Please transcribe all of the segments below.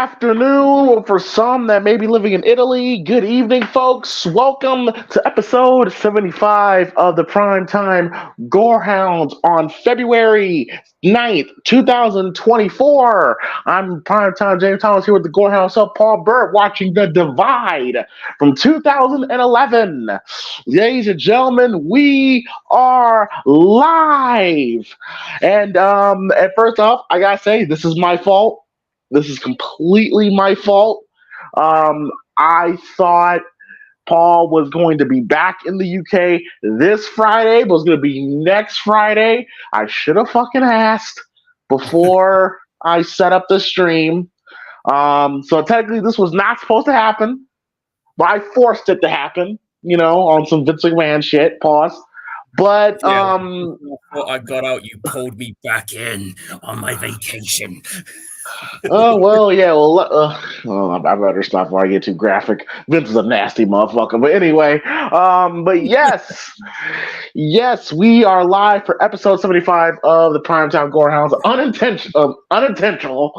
afternoon for some that may be living in Italy. Good evening, folks. Welcome to episode 75 of the PrimeTime Gorehounds on February 9th, 2024. I'm PrimeTime James Thomas here with the Gorehound self, Paul Burt, watching The Divide from 2011. Ladies and gentlemen, we are live. And first off, I gotta say, this is my fault. This is completely my fault. I thought Paul was going to be back in the UK this Friday, but was going to be next Friday. I should have fucking asked before I set up the stream. So technically, this was not supposed to happen, but I forced it to happen. On some Vince McMahon shit. Pause. But before I got out, you pulled me back in on my vacation. Oh, well, yeah, well, I better stop before I get too graphic. Vince is a nasty motherfucker. But anyway, but yes, we are live for episode 75 of the Primetime Gorehounds. Unintentional,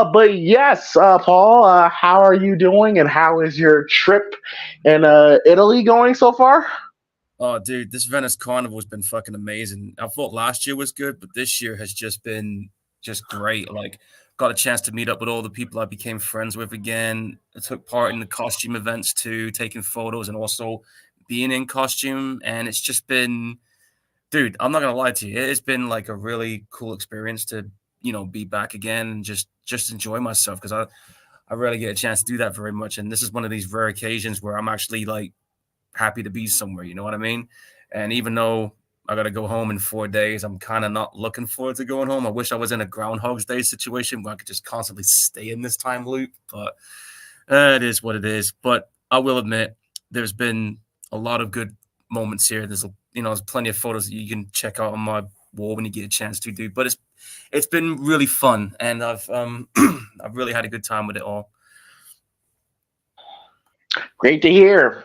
but yes, Paul, how are you doing, and how is your trip in Italy going so far? Oh, dude, this Venice Carnival has been fucking amazing. I thought last year was good, but this year has just been great. Like, got a chance to meet up with all the people I became friends with again. I took part in the costume events too, taking photos and also being in costume. And it's just been, dude, I'm not going to lie to you. It's been like a really cool experience to, be back again and just enjoy myself, because I rarely get a chance to do that very much. And this is one of these rare occasions where I'm actually like, happy to be somewhere, you know what I mean? And even though I got to go home in 4 days, I'm kind of not looking forward to going home. I wish I was in a Groundhog's Day situation where I could just constantly stay in this time loop, but it is what it is. But I will admit, there's been a lot of good moments here. There's plenty of photos that you can check out on my wall when you get a chance to, dude. But it's been really fun, and I've I've really had a good time with it all. Great to hear.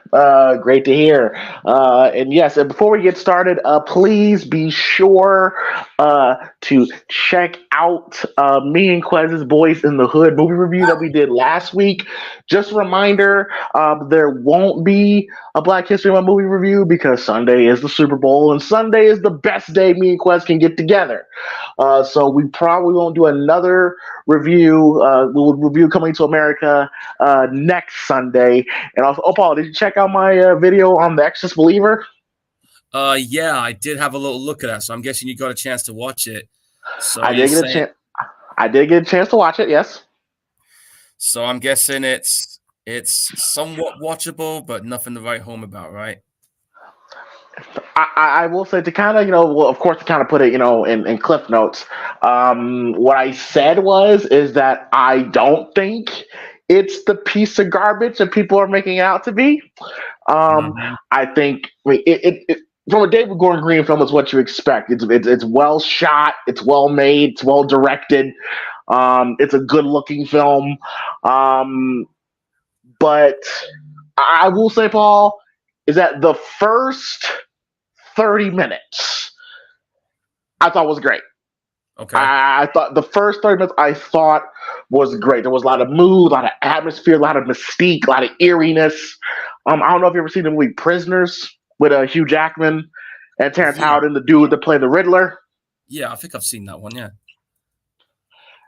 Great to hear. And yes, and before we get started, please be sure to check out me and Quez's Boys in the Hood movie review that we did last week. Just a reminder, there won't be a Black History Month movie review because Sunday is the Super Bowl, and Sunday is the best day me and Quez can get together. So we probably won't do another review. We'll review Coming to America next Sunday. And also, Paul, did you check out my video on The Exorcist Believer? Yeah, I did have a little look at that, so I'm guessing you got a chance to watch it. So I did get a chance to watch it, yes. So I'm guessing it's somewhat watchable, but nothing to write home about, right? I will say, to kind of, of course, to kind of put it, in Cliff Notes, what I said is that I don't think it's the piece of garbage that people are making it out to be. I think it from a David Gordon Green film is what you expect. It's well shot, it's well made, it's well directed. It's a good looking film. But I will say, Paul, is that the first 30 minutes I thought was great. Okay. I thought the first 30 minutes was great. There was a lot of mood, a lot of atmosphere, a lot of mystique, a lot of eeriness. I don't know if you've ever seen the movie Prisoners with Hugh Jackman and Terrence Howard and the dude that played the Riddler. Yeah, I think I've seen that one, yeah.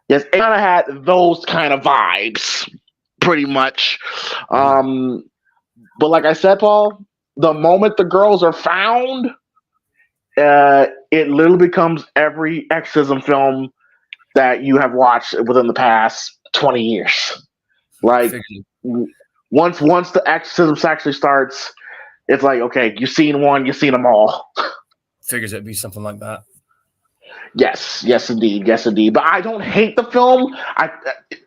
Yes, it kind of had those kind of vibes, pretty much. But like I said, Paul, the moment the girls are found, it literally becomes every exorcism film that you have watched within the past 20 years. Like, once the exorcism actually starts, it's like, okay, you've seen one, you've seen them all. Figures it'd be something like that. Yes, indeed. But I don't hate the film.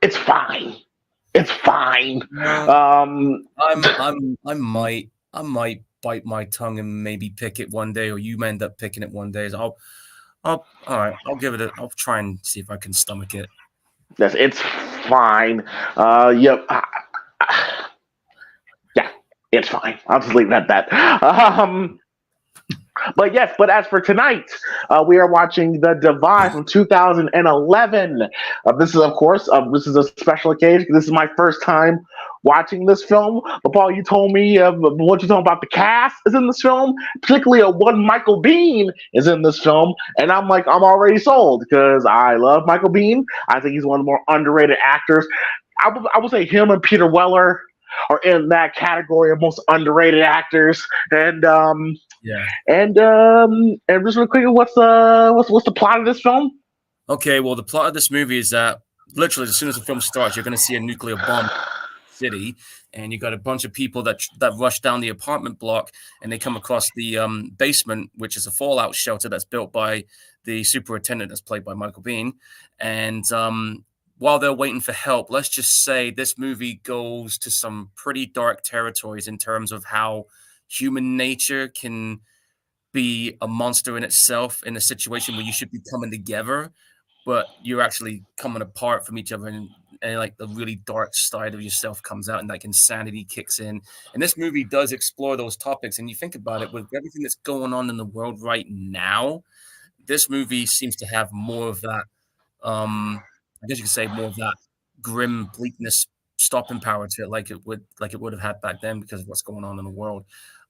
It's fine. It's fine. I might bite my tongue and maybe pick it one day, or you may end up picking it one day. So all right. I'll give it I'll try and see if I can stomach it. Yes, it's fine. Yep. Yeah, it's fine. I'll just leave it at that. But yes, but as for tonight, we are watching The Divide from 2011. This is, of course, this is a special occasion. This is my first time watching this film. But Paul, you told me what you told about the cast is in this film, particularly one Michael Bean is in this film, and I'm like, I'm already sold because I love Michael Bean. I think he's one of the more underrated actors. I would say him and Peter Weller are in that category of most underrated actors. Yeah. And just real quick, what's the plot of this film? Okay, well, the plot of this movie is that literally as soon as the film starts, you're going to see a nuclear bomb in the city, and you got a bunch of people that rush down the apartment block, and they come across the basement, which is a fallout shelter that's built by the superintendent that's played by Michael Bean. And while they're waiting for help, let's just say this movie goes to some pretty dark territories in terms of how human nature can be a monster in itself in a situation where you should be coming together, but you're actually coming apart from each other, and like the really dark side of yourself comes out, and like insanity kicks in. And this movie does explore those topics. And you think about it, with everything that's going on in the world right now, this movie seems to have more of that. I guess you could say more of that grim bleakness, stopping power to it, like it would have had back then because of what's going on in the world.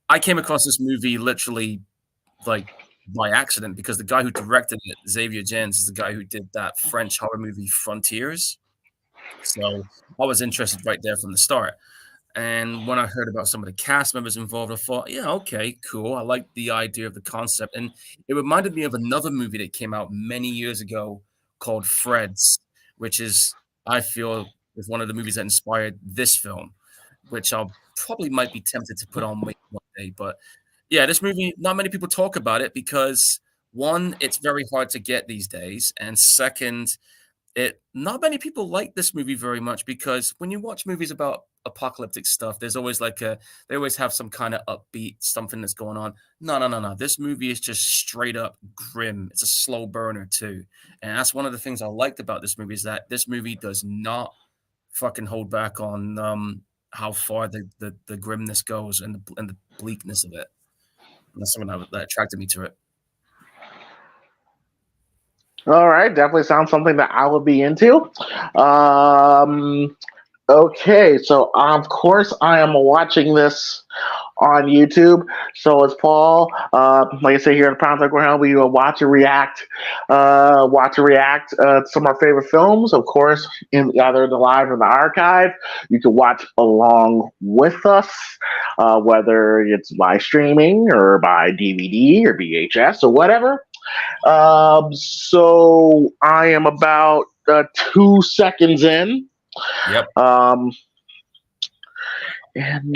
I came across this movie literally like by accident because the guy who directed it, Xavier Gens, is the guy who did that French horror movie Frontiers. So I was interested right there from the start. And when I heard about some of the cast members involved, I thought, yeah, okay, cool. I like the idea of the concept. And it reminded me of another movie that came out many years ago called Freds, which is, I feel, is one of the movies that inspired this film, which I'll probably might be tempted to put on one day. But yeah, this movie, not many people talk about it because one, it's very hard to get these days. And second, not many people like this movie very much because when you watch movies about apocalyptic stuff, there's always they always have some kind of upbeat something that's going on. No. This movie is just straight up grim. It's a slow burner too. And that's one of the things I liked about this movie is that this movie does not fucking hold back on how far the grimness goes and the bleakness of it. And that's something that attracted me to it. All right, definitely sounds something that I would be into. Um, okay, so of course I am watching this on YouTube. So it's Paul. Like I say here in PrimeTime Gorehounds, we watch and react to some of our favorite films. Of course, in either the live or the archive, you can watch along with us, whether it's by streaming or by DVD or VHS or whatever. So I am about 2 seconds in. Yep. And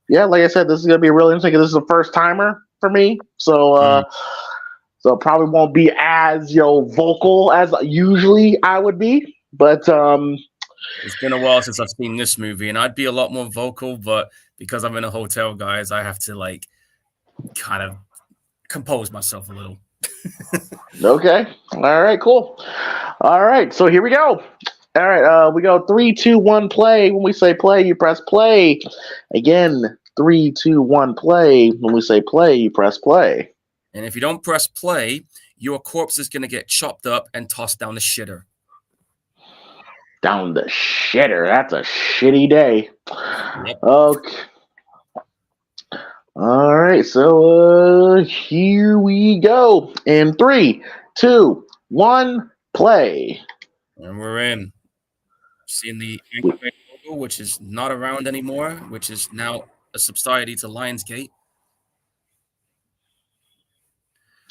yeah, like I said, this is gonna be really interesting. This is a first timer for me, so so it probably won't be as vocal as usually I would be. But it's been a while since I've seen this movie, and I'd be a lot more vocal, but because I'm in a hotel, guys, I have to like kind of compose myself a little. Okay. All right. Cool. All right. So here we go. All right. We go 3, 2, 1, play. When we say play, you press play. Again, 3, 2, 1, play. When we say play, you press play. And if you don't press play, your corpse is going to get chopped up and tossed down the shitter. Down the shitter. That's a shitty day. Yep. Okay. All right. So here we go. In 3, 2, 1, play. And we're in. Seeing the Anchor Bay logo, which is not around anymore, which is now a subsidiary to Lionsgate.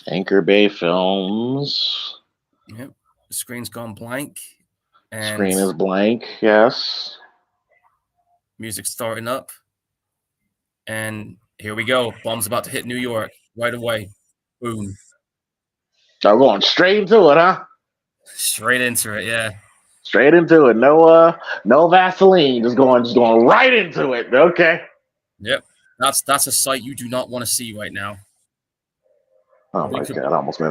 Anchor Bay Films. Yep. The screen's gone blank. And screen is blank, yes. Music's starting up. And here we go. Bomb's about to hit New York right away. Boom. So going straight into it, huh? Straight into it, yeah. Straight into it. No Vaseline. Just going right into it. Okay. Yep. That's a sight you do not want to see right now. Oh my god! I almost made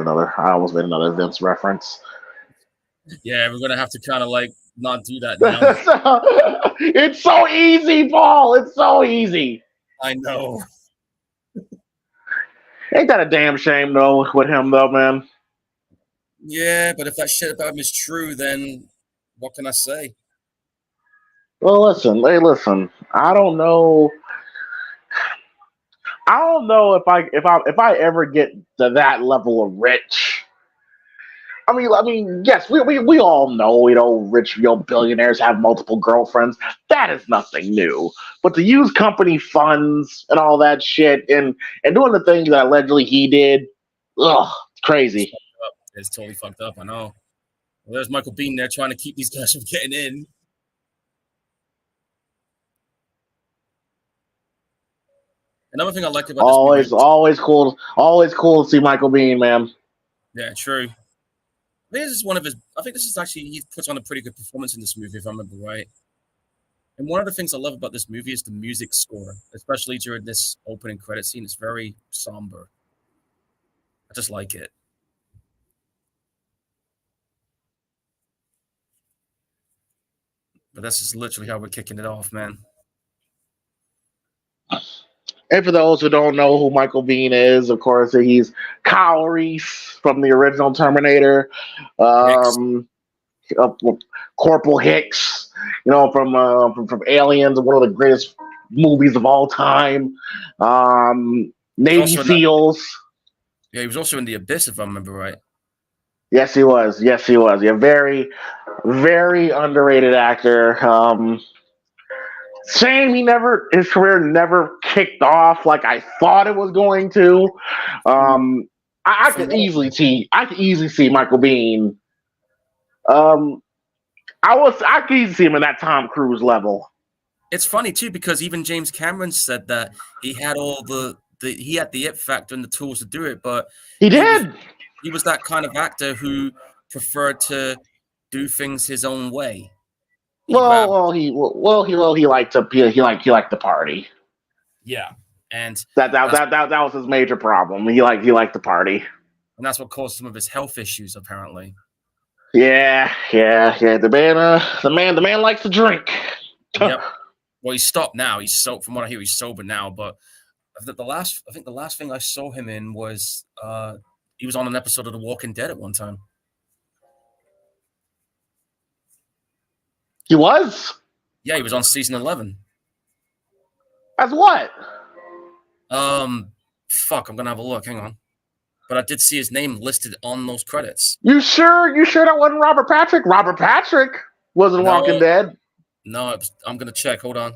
another Vince reference. Yeah, we're gonna have to kind of like not do that now. It's so easy, Paul. It's so easy. I know. Ain't that a damn shame though with him though, man? Yeah, but if that shit about him is true, then what can I say? Well, listen, hey, listen. I don't know if I ever get to that level of rich. I mean, yes, we all know, rich, billionaires have multiple girlfriends. That is nothing new. But to use company funds and all that shit and doing the things that allegedly he did, ugh, It's crazy. fucked up. It's totally fucked up. I know. Well, there's Michael Bean there trying to keep these guys from getting in. Another thing I liked about this movie, Always cool to see Michael Bean, man. yeah, true. I think this is one of his. I think this is actually he puts on a pretty good performance in this movie, if I remember right. And one of the things I love about this movie is the music score, especially during this opening credit scene. It's very somber. I just like it. But that's just literally how we're kicking it off, man. And for those who don't know who Michael Bean is, of course, he's Kyle Reese from the original Terminator. Hicks. Um, uh, Corporal Hicks, from Aliens, one of the greatest movies of all time. He's Navy also in that. SEALs. Yeah, he was also in The Abyss, if I remember right. Yes, he was. Yes, he was. Yeah, very, very underrated actor. Shame his career never kicked off like I thought it was going to. Um, I From could what easily see Michael Bean. Um, I could easily see him in that Tom Cruise level. It's funny too because even James Cameron said that he had all he had the it factor and the tools to do it, but He he was did. he was that kind of actor who preferred to do things his own way. He'd rather, He liked he liked the party. yeah, and that's That was his major problem. He liked the party. what caused some of his health issues apparently. Yeah. The man likes to drink. Yep. Well, he's stopped now. From what I hear, he's sober now. But I think the last thing I saw him in was he was on an episode of The Walking Dead at one time. He was. Yeah, he was on season 11. As what? Fuck, I'm gonna have a look. Hang on. But I did see his name listed on those credits. You sure? You sure that wasn't Robert Patrick? Robert Patrick was in Walking Dead. No, I'm gonna check. Hold on.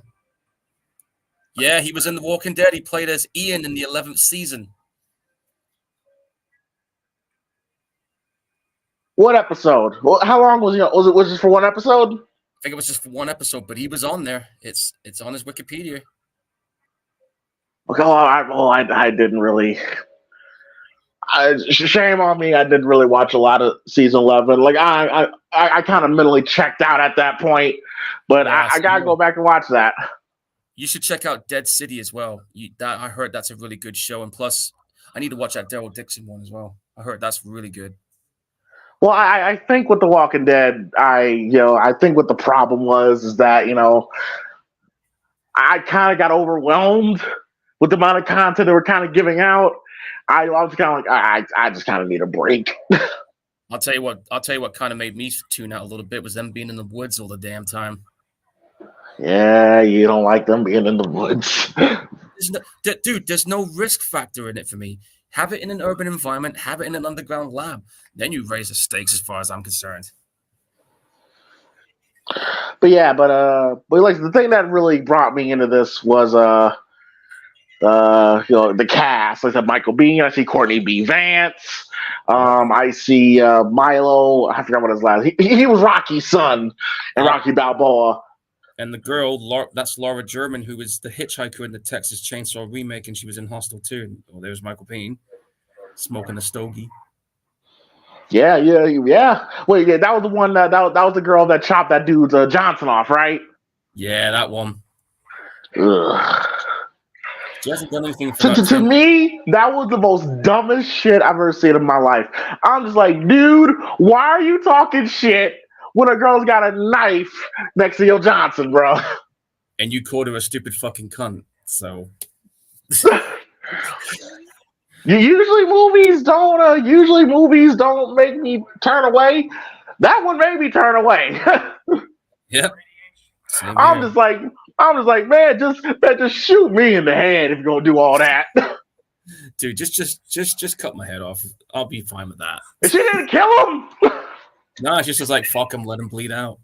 Yeah, he was in The Walking Dead. He played as Ian in the 11th season. What episode? How long was he? Was it just for one episode? I think it was just for one episode, but he was on there. It's on his Wikipedia. Okay, I didn't really. Shame on me. I didn't really watch a lot of season 11. Like I kind of mentally checked out at that point, but Yeah, I gotta go back and watch that. You should check out Dead City as well. I heard that's a really good show, and plus, I need to watch that Daryl Dixon one as well. I heard that's really good. Well, I think with The Walking Dead, I think what the problem was is that I kind of got overwhelmed with the amount of content they were kind of giving out. I was kind of like, I just kind of need a break. I'll tell you what kind of made me tune out a little bit was them being in the woods all the damn time. Yeah, you don't like them being in the woods. There's no risk factor in it for me. Have it in an urban environment, have it in an underground lab. Then you raise the stakes as far as I'm concerned. But like the thing that really brought me into this was the cast. Like I said, Michael Bean. I see Courtney B. Vance. I see Milo. I forgot what his last. He was Rocky's son in Rocky Balboa. And the girl, that's Laura German, who was the hitchhiker in the Texas Chainsaw remake, and she was in Hostel too. Oh, there's Michael Bean smoking a stogie. Yeah. Wait, yeah, that was the one. That was the girl that chopped that dude's Johnson off, right? Yeah, that one. Ugh. She hasn't done anything for To me, that was the most dumbest shit I've ever seen in my life. I'm just like, dude, why are you talking shit when a girl's got a knife next to your Johnson, bro? And you called her a stupid fucking cunt, so. Usually movies don't make me turn away. That one made me turn away. Yep. Same I'm here. just like, I'm just like, man, just shoot me in the head if you're gonna do all that. Dude, just cut my head off. I'll be fine with that. And she didn't kill him. No, it's just like fuck him, let him bleed out.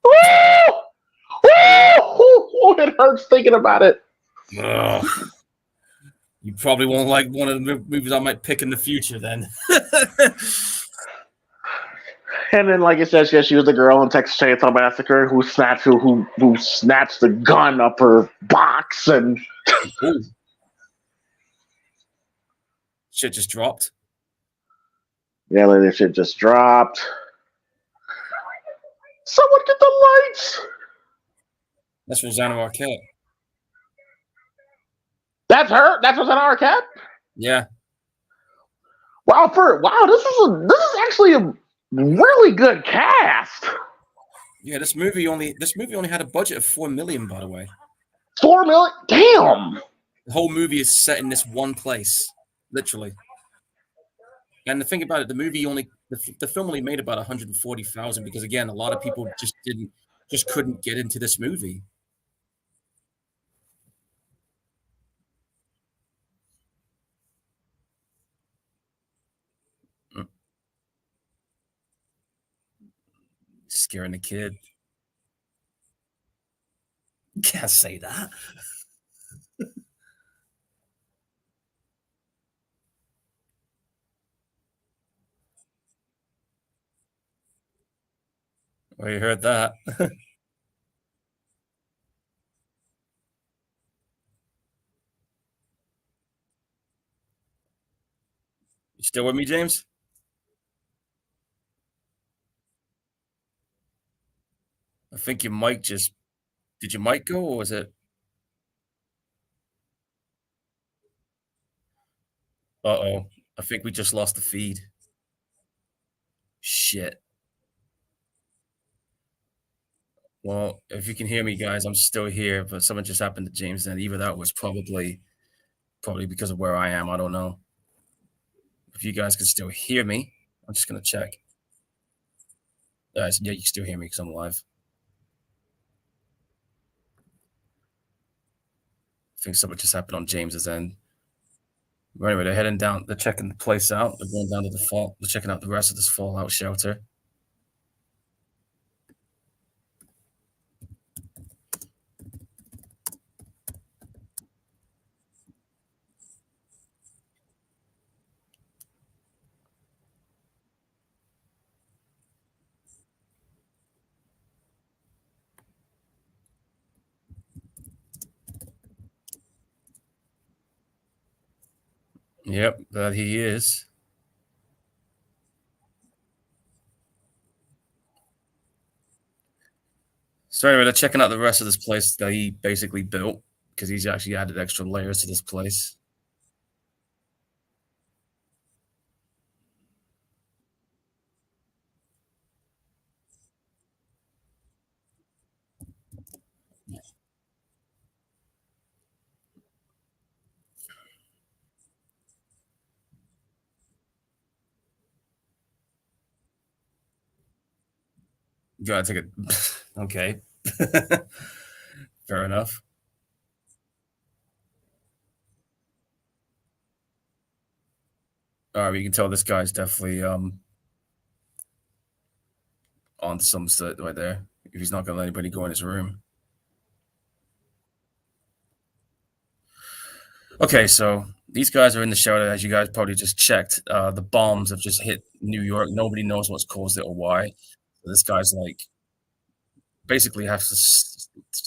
Woo! Woo! It hurts thinking about it. Ugh. You probably won't like one of the movies I might pick in the future then. And then, like it says, yeah, she was the girl in Texas Chainsaw Massacre who snatched the gun up her box, and Ooh. Shit just dropped. yeah, like that shit just dropped. Someone get the lights. That's Rosanna Arquette. That's her. That's Rosanna Arquette. Yeah. Wow, this is actually a really good cast. Yeah, this movie only had a budget of $4 million, by the way. 4 million. Damn. The whole movie is set in this one place, literally. And the thing about it, the film only made about 140,000 because again, a lot of people just couldn't get into this movie. Scaring the kid. You can't say that. Well, you heard that. You still with me, James? I think your mic just did your mic go or was it uh-oh. I think we just lost the feed. Shit. Well, if you can hear me, guys, I'm still here, but something just happened to James, and either that was probably because of where I am. I don't know. If you guys can still hear me, I'm just gonna check. Yeah, you can still hear me because I'm live. I think something just happened on James's end. But anyway, they're heading down. They're checking the place out. They're going down to the fall. They're checking out the rest of this fallout shelter. Yep, that he is. So anyway, they're checking out the rest of this place that he basically built because he's actually added extra layers to this place. You gotta take it. Okay. Fair enough. All right, you can tell this guy's definitely onto some stuff right there. If he's not gonna let anybody go in his room. Okay, so these guys are in the shelter, as you guys probably just checked. The bombs have just hit New York. Nobody knows what's caused it or why. So this guy's like basically has to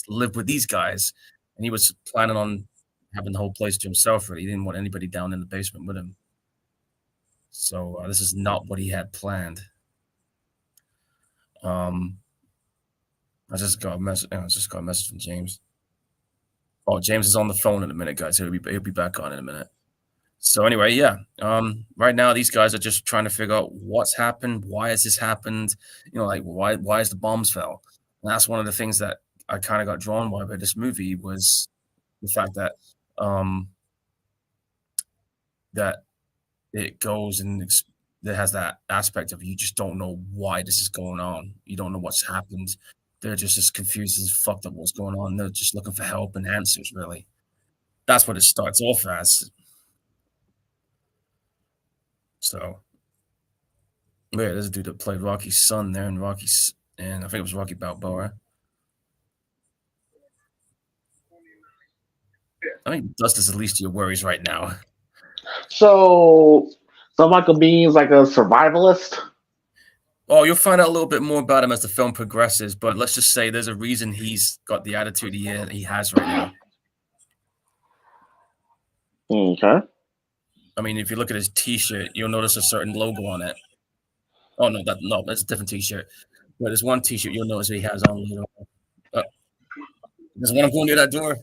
live with these guys, and he was planning on having the whole place to himself. Really, he didn't want anybody down in the basement with him. So this is not what he had planned. Um, I just got a message. I just got a message from James. Oh, James is on the phone in a minute, guys. He'll be back on in a minute. So anyway, yeah. Right now these guys are just trying to figure out what's happened, why has this happened, like why is the bombs fell? And that's one of the things that I kind of got drawn by this movie was the fact that um that it goes and it has that aspect of you just don't know why this is going on. You don't know what's happened. They're just as confused as fucked up what's going on. They're just looking for help and answers, really. That's what it starts off as. So, yeah, there's a dude that played Rocky's son there, and and I think it was Rocky Balboa. I think dust is the least of your worries right now. So, Michael Bean's like a survivalist. Oh, you'll find out a little bit more about him as the film progresses, but let's just say there's a reason he's got the attitude he has right now. Okay. I mean, if you look at his T-shirt, you'll notice a certain logo on it. Oh no, that's a different T-shirt. But there's one T-shirt you'll notice that he has on later on. There's one going near that door.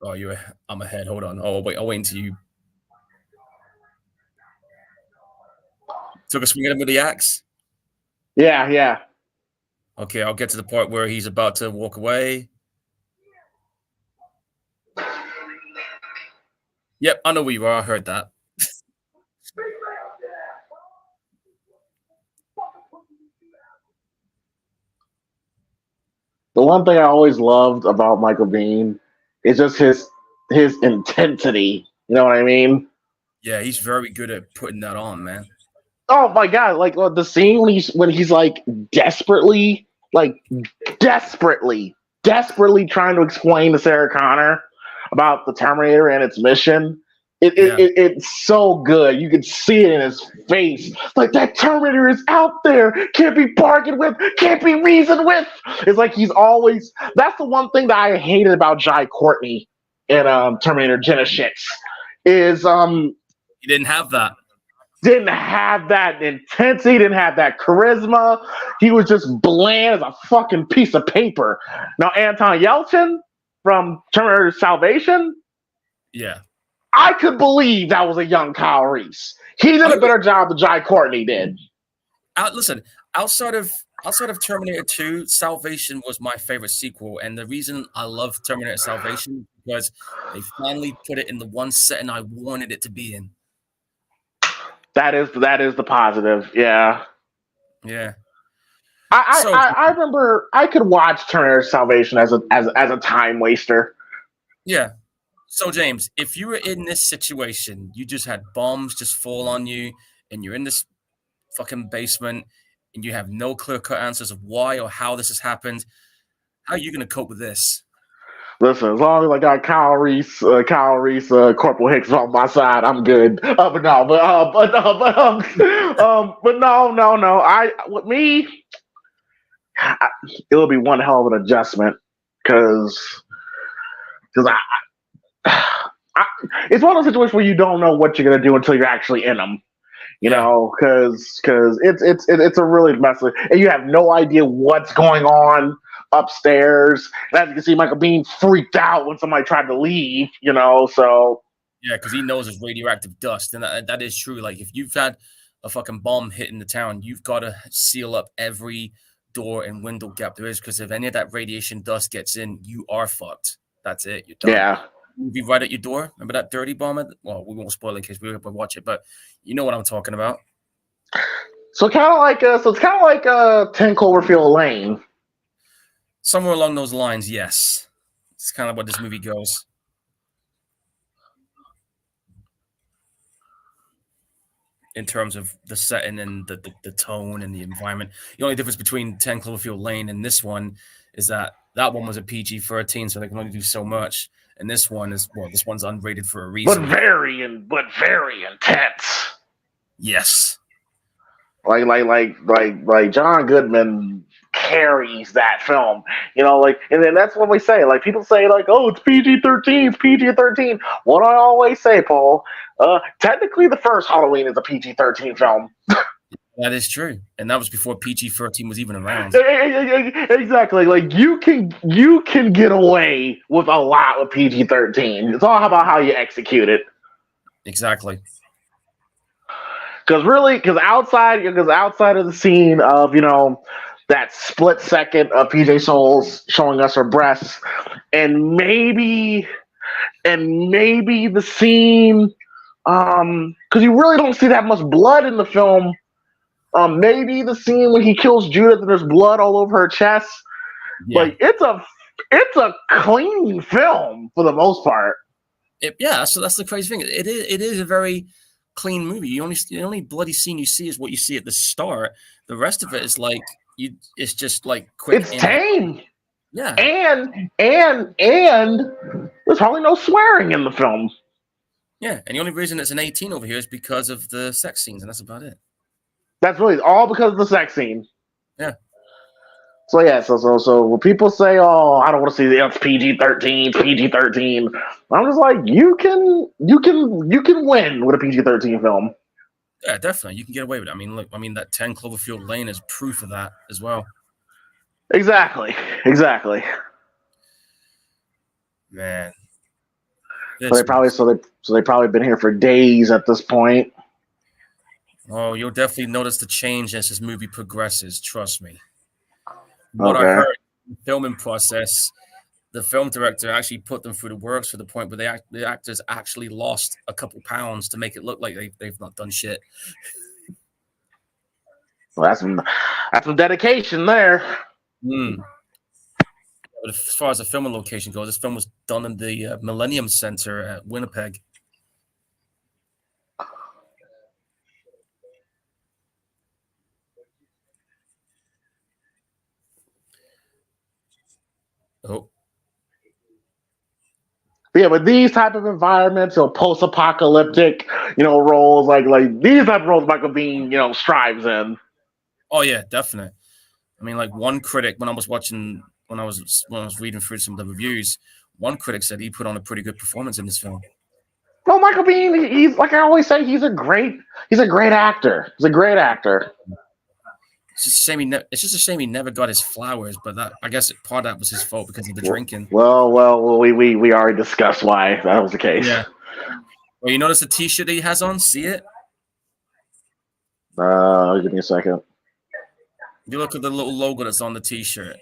Oh, I'm ahead. Hold on. Oh, wait. I'll wait until you took a swing at him with the axe. Yeah, yeah. Okay, I'll get to the part where he's about to walk away. Yep, I know where you are. I heard that. The one thing I always loved about Michael Bean is just his intensity. You know what I mean? Yeah, he's very good at putting that on, man. Oh my god! Like the scene when he's like desperately trying to explain to Sarah Connor about the Terminator and its mission. It's so good. You can see it in his face. Like, that Terminator is out there. Can't be bargained with. Can't be reasoned with. It's like he's always. That's the one thing that I hated about Jai Courtney in Terminator Genisys is he didn't have that. Didn't have that intensity. Didn't have that charisma. He was just bland as a fucking piece of paper. Now Anton Yelchin from Terminator Salvation. Yeah. I could believe that was a young Kyle Reese. He did a better job than Jai Courtney did. Listen, outside of Terminator 2, Salvation was my favorite sequel, and the reason I love Terminator Salvation because they finally put it in the one setting I wanted it to be in. That is the positive, yeah. Yeah. I remember I could watch Terminator Salvation as a time waster. Yeah. So, James, if you were in this situation, you just had bombs just fall on you, and you're in this fucking basement, and you have no clear-cut answers of why or how this has happened, how are you going to cope with this? Listen, as long as I got Kyle Reese, Corporal Hicks on my side, I'm good. But no. With me, it'll be one hell of an adjustment because it's one of those situations where you don't know what you're gonna do until you're actually in them. You know, because it's a really messy, and you have no idea what's going on upstairs. And as you can see, Michael Bean freaked out when somebody tried to leave. You know, so yeah, because he knows it's radioactive dust, and that is true. Like, if you've had a fucking bomb hit in the town, you've got to seal up every door and window gap there is, because if any of that radiation dust gets in, you are fucked. That's it. You're done. Yeah. You'll be right at your door. Remember that dirty bomb? Well, we won't spoil it in case we ever watch it, but you know what I'm talking about. So it's kind of like 10 Cloverfield Lane. Somewhere along those lines, yes. It's kind of what this movie goes. In terms of the setting and the tone and the environment. The only difference between 10 Cloverfield Lane and this one is that one was a PG-13, so they can only do so much. And this one's unrated for a reason. But very intense. Yes. Like John Goodman carries that film. You know, like, and then that's when we say, like, people say, like, oh, it's PG-13, it's PG-13. What I always say, Paul, technically the first Halloween is a PG-13 film. That is true, and that was before PG-13 was even around. Exactly. Like, you can get away with a lot with PG-13. It's all about how you execute it. Exactly. Because outside of the scene of, you know, that split second of PJ Souls showing us her breasts, and maybe the scene, because you really don't see that much blood in the film. Maybe the scene when he kills Judith and there's blood all over her chest. Yeah. Like it's a clean film for the most part. Yeah, so that's the crazy thing. It is a very clean movie. The only bloody scene you see is what you see at the start. The rest of it is like it's just like quick It's in and tame, yeah. and there's hardly no swearing in the film. Yeah, and the only reason it's an 18 over here is because of the sex scenes, and that's about it. That's really all because of the sex scene. Yeah. So yeah, so when people say, "Oh, I don't want to see the PG-13, PG-13," I'm just like, you can win with a PG-13 film. Yeah, definitely. You can get away with it. I mean, look, that 10 Cloverfield Lane is proof of that as well. Exactly. Man. So they probably been here for days at this point. Oh, you'll definitely notice the change as this movie progresses. Trust me. What Okay. I heard in the filming process, the film director actually put them through the works to the point where the actors actually lost a couple pounds to make it look like they've not done shit. Well, that's some dedication there. But as far as the filming location goes, this film was done in the Millennium Center at Winnipeg. Oh. Yeah, but these type of environments, post-apocalyptic, roles like these type of roles Michael Biehn, strives in. Oh yeah, definitely. I mean, like one critic when I was reading through some of the reviews, one critic said he put on a pretty good performance in this film. Well, Michael Biehn, he's like I always say, he's a great actor. He's a great actor. It's just a shame he never got his flowers, but I guess part of that was his fault because of the drinking. Well, we already discussed why that was the case. Yeah. Well, you notice the T-shirt that he has on? See it? Give me a second. You look at the little logo that's on the T-shirt,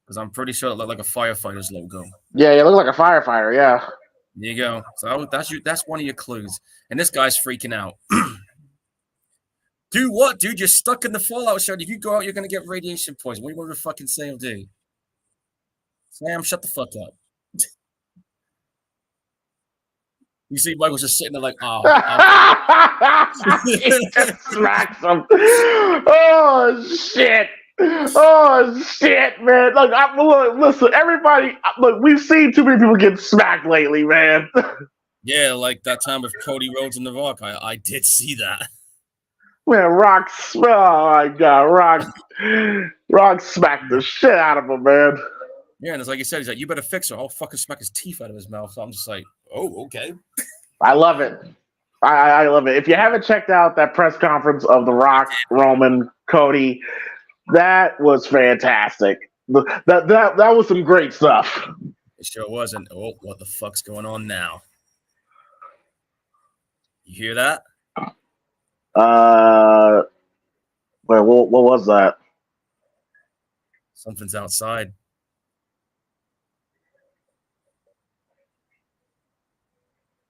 because I'm pretty sure it looked like a firefighter's logo. Yeah, it looked like a firefighter. Yeah. There you go. So that's one of your clues. And this guy's freaking out. Do what, dude? You're stuck in the fallout shelter. If you go out, you're gonna get radiation poisoning. What do you want to fucking Sam do? Sam, shut the fuck up. You see, Michael's just sitting there like, oh. He just smacks him. Oh shit, man! Look, listen, everybody. Look, we've seen too many people get smacked lately, man. Yeah, like that time with Cody Rhodes and The Rock. I did see that. Man, oh my god, Rock smacked the shit out of him, man. Yeah, and it's like he said, he's like, you better fix her. I'll fucking smack his teeth out of his mouth. So I'm just like, oh, okay. I love it. I love it. If you haven't checked out that press conference of The Rock, Roman, Cody, that was fantastic. That was some great stuff. It sure was. And oh, what the fuck's going on now? You hear that? Wait, what was that? Something's outside.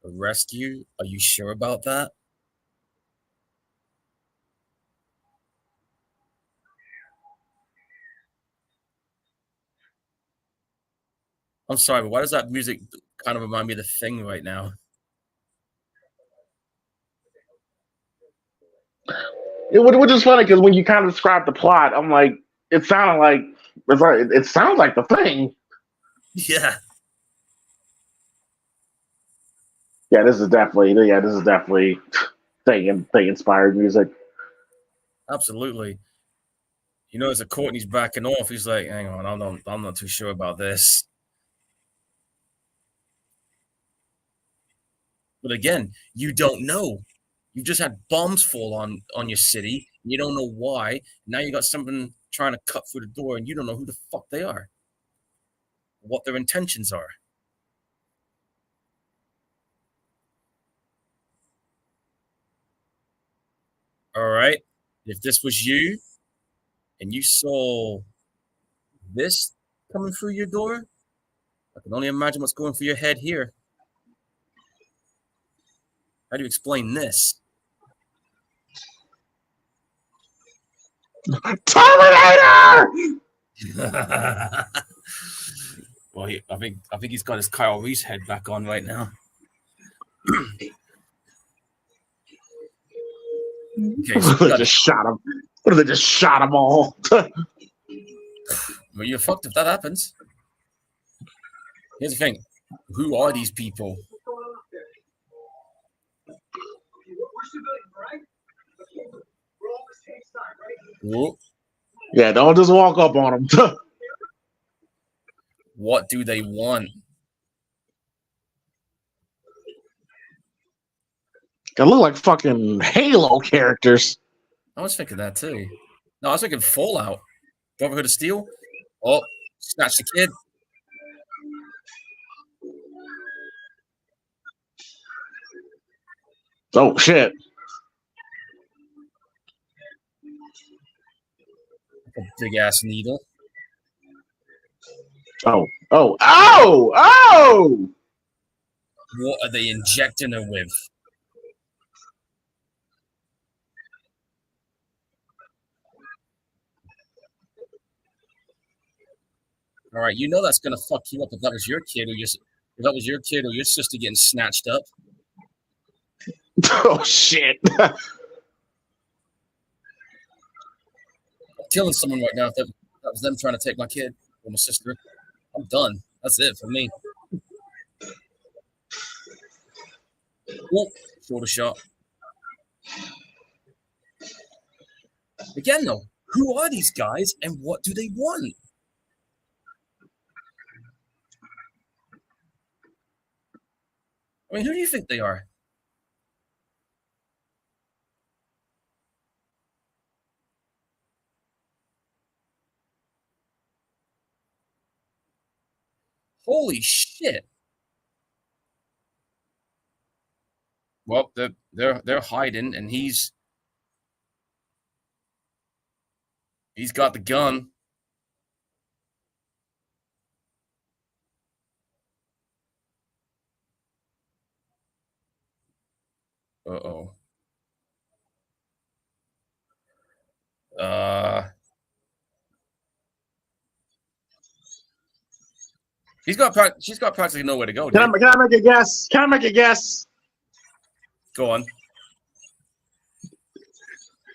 A rescue? Are you sure about that? I'm sorry, but why does that music kind of remind me of The Thing right now? Which is funny because when you kind of describe the plot, I'm like, it sounded like it sounds like The Thing. Yeah. Yeah, this is definitely Thing inspired music. Absolutely. You know, as a Courtney's backing off, he's like, hang on, I'm not too sure about this. But again, you don't know. You've just had bombs fall on your city. You don't know why. Now you got something trying to cut through the door, and you don't know who the fuck they are, what their intentions are. All right. If this was you and you saw this coming through your door, I can only imagine what's going through your head here. How do you explain this? Terminator! Well, I think he's got his Kyle Reese head back on right now. Okay, so They just shot him. What if they just shot them all? Well, you're fucked if that happens. Here's the thing. Who are these people? Whoa. Yeah, don't just walk up on them. What do they want? They look like fucking Halo characters. I was thinking that too. No, I was thinking Fallout. Brotherhood of Steel. Oh, snatch the kid. Oh, shit. A big ass needle. Oh. What are they injecting her with? All right, you know that's gonna fuck you up if that was your kid or your sister getting snatched up. Oh, shit. I'm killing someone right now. If that was them trying to take my kid or my sister, I'm done. That's it for me. Oh, shoulder shot. Again, though, who are these guys and what do they want? I mean, who do you think they are? Holy shit! Well, they're hiding, and he's got the gun. Uh-oh. She's got practically nowhere to go. Can I make a guess? Go on.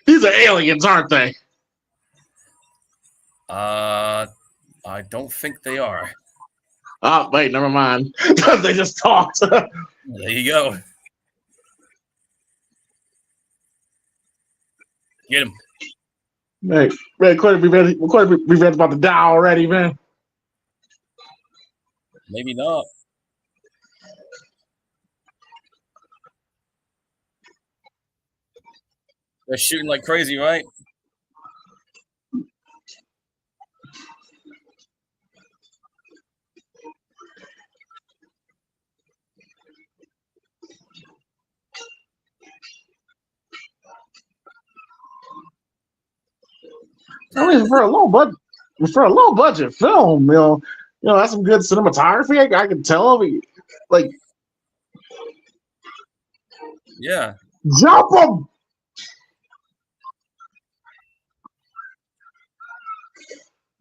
These are aliens, aren't they? I don't think they are. Oh, wait, never mind. They just talked. There you go. Get him. Hey, man, Quite be ready about to die already, man. Maybe not. They're shooting like crazy, right? I mean, for a low budget film, you know, that's some good cinematography. I can tell. Like, Yeah. jump them.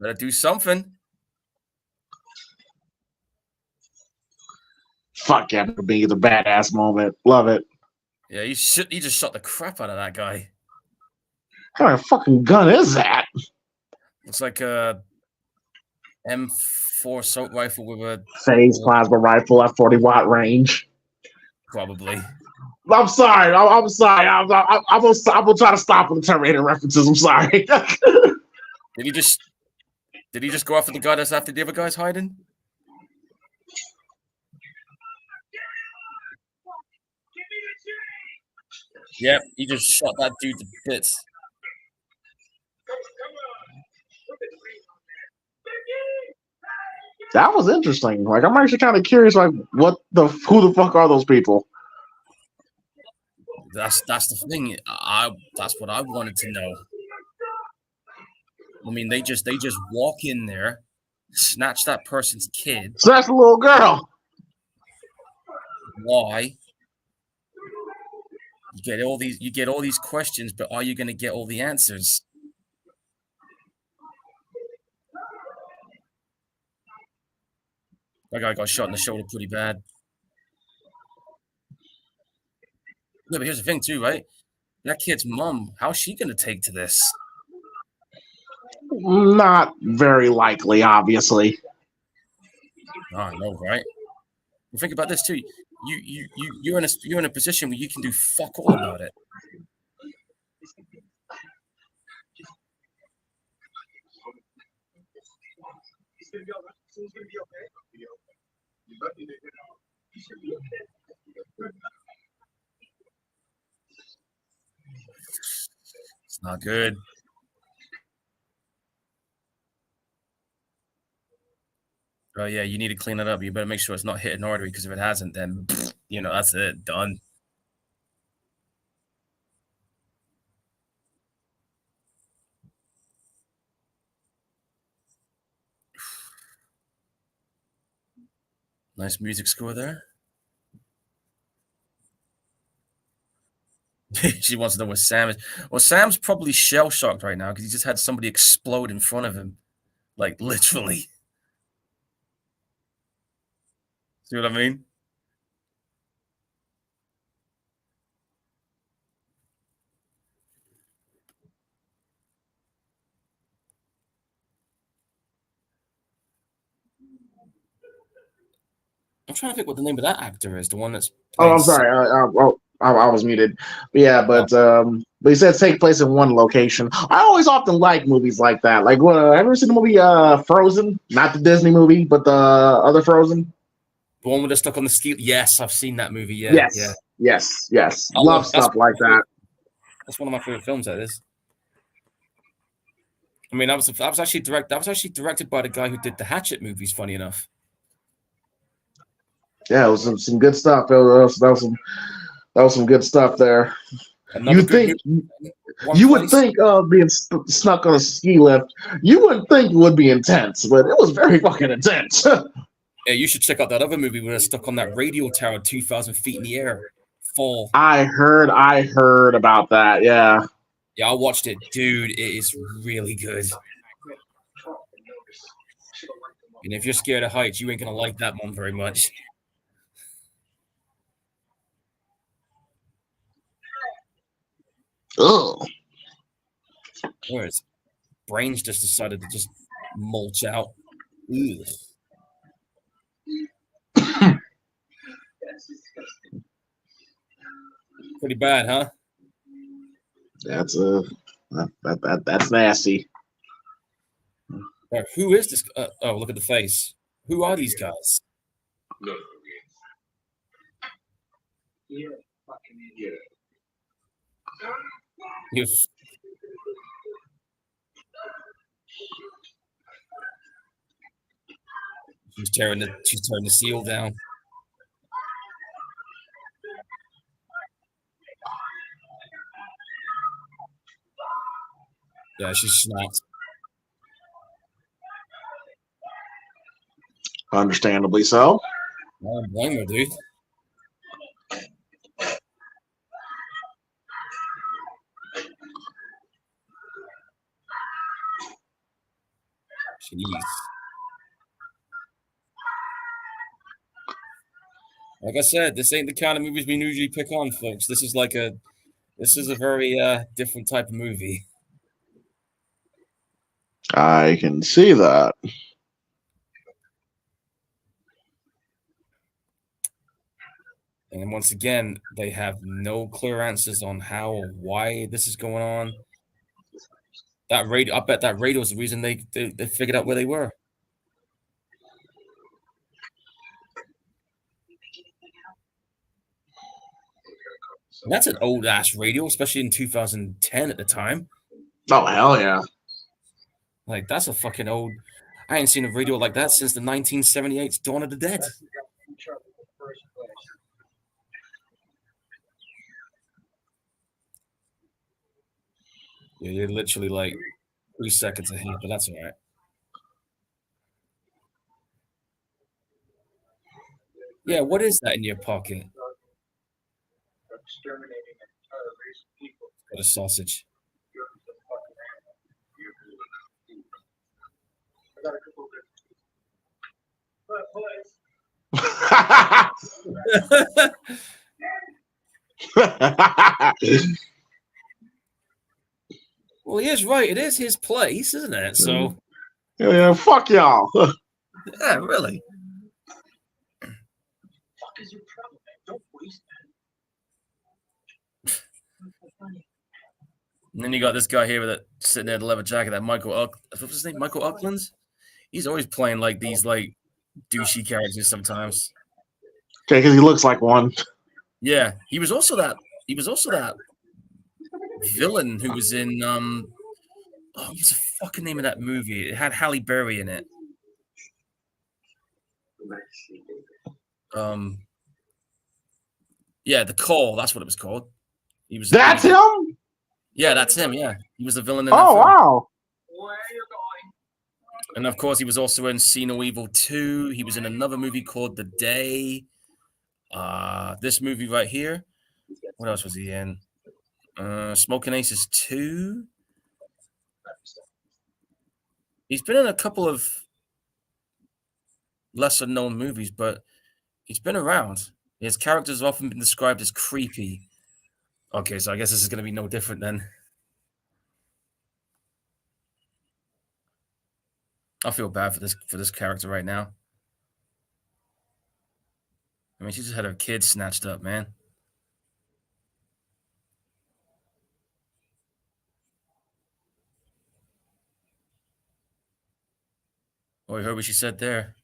Better do something. Fuck yeah, being a badass moment. Love it. Yeah, he just shot the crap out of that guy. What kind of fucking gun is that? Looks like a M4 assault rifle with a Phase plasma rifle at 40-watt range. probably. I'm sorry. I'm sorry. I'm gonna try to stop with the Terminator references. I'm sorry. Did he just go after the guy that's after the other guy's hiding? Yep, he just shot that dude to bits. That was interesting. Like, I'm actually kind of curious, like, who the fuck are those people? That's the thing. That's what I wanted to know. I mean, they just walk in there, snatch that person's kid. So that's a little girl. Why? You get all these questions, but are you going to get all the answers? That guy got shot in the shoulder pretty bad. Yeah, but here's the thing too, right? That kid's mom, how's she going to take to this? Not very likely, obviously. I know, right? Well, think about this too. You're in a position where you can do fuck all about it. It's not good. Oh yeah, you need to clean it up. You better make sure it's not hitting artery, because if it hasn't, then that's it, done. Nice music score there. She wants to know where Sam is. Well, Sam's probably shell shocked right now because he just had somebody explode in front of him, like literally. See what I mean? I'm trying to think what the name of that actor is. The one that's Oh, playing. I'm sorry. I was muted. But yeah, but he said take place in one location. I always often like movies like that. Like, have you ever seen the movie Frozen? Not the Disney movie, but the other Frozen. The one where they're stuck on the ski. Yes, I've seen that movie. Yeah, Yes, yeah. yes. Love stuff like that. That's one of my favorite films. That is. I mean, that was actually directed by the guy who did the Hatchet movies. Funny enough. Yeah, it was some good stuff. That was some good stuff there. Another You would think being snuck on a ski lift, you wouldn't think it would be intense, but it was very fucking intense. Yeah, you should check out that other movie where they're stuck on that radio tower 2,000 feet in the air. Fall. I heard about that. Yeah. Yeah, I watched it. Dude, it is really good. And if you're scared of heights, you ain't going to like that one very much. Ugh. Or his brains just decided to just mulch out. Ugh. Pretty bad, huh? That's that's nasty. Who is this? Oh, look at the face. Who are these guys? You're a fucking idiot. She's tearing the seal down. Yeah, she's snapped. Understandably so. I don't blame her, dude. Jeez. Like I said, this ain't the kind of movies we usually pick on, folks. This is a very different type of movie. I can see that. And once again, they have no clear answers on how or why this is going on. That radio, I bet that radio is the reason they figured out where they were. And that's an old ass radio, especially in 2010 at the time. Oh hell yeah! Like that's a fucking old. I ain't seen a radio like that since the 1978's Dawn of the Dead. Yeah, you're literally like, 3 seconds of heat, but that's all right. Yeah, what is that in your pocket? Exterminating an entire race of people. Got a sausage. I got a couple of Well, he is right. It is his place, isn't it? So, Yeah, fuck y'all. yeah, really. fuck is your problem, man? Don't waste that. And then you got this guy here with it sitting there in the leather jacket. That what's his name? Michael Ucklands. He's always playing like these like douchey characters sometimes. Okay, because he looks like one. Yeah, he was also that villain who was in what's the fucking name of that movie? It had Halle Berry in it. Yeah, The Call. That's what it was called. That's him. Yeah, that's him. Yeah, he was the villain in that Oh film. wow. Where are you going? And of course, he was also in See No Evil 2. He was in another movie called The Day. This movie right here. What else was he in? Smoking Aces 2. He's been in a couple of lesser known movies, but he's been around. His characters have often been described as creepy. Okay, so I guess this is going to be no different then. I feel bad for this character right now. I mean, she just had her kid snatched up, man. Oh, you heard what she said there.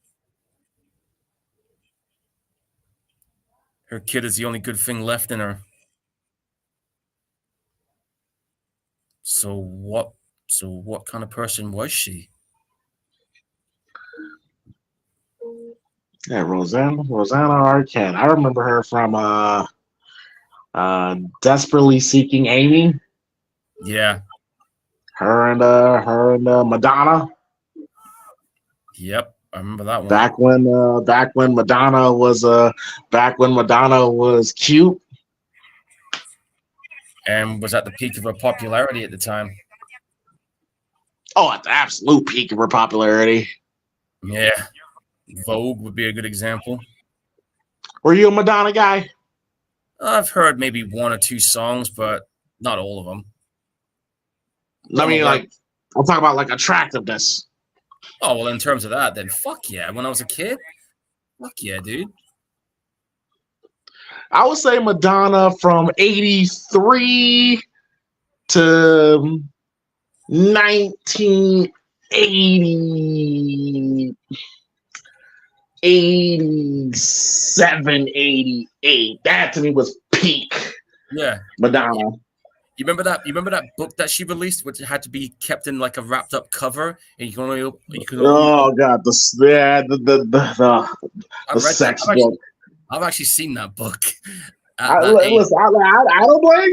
Her kid is the only good thing left in her. So what kind of person was she? Yeah, Rosanna Arquette. I remember her from Desperately Seeking Amy. Yeah. Her and Madonna. Yep, I remember that one. Back when Madonna was cute and was at the peak of her popularity at the time. Oh, at the absolute peak of her popularity. Yeah. Vogue would be a good example. Were you a Madonna guy? I've heard maybe 1 or 2 songs, but not all of them. I mean, like, I'm talking about like attractiveness. Oh, well, in terms of that, then fuck yeah. When I was a kid, fuck yeah, dude. I would say Madonna from 83 to 1980, 87, 88. That to me was peak. Yeah. Madonna. You remember that book that she released, which had to be kept in like a wrapped up cover, and you can only oh god, the sex book. I've actually seen that book. I don't blame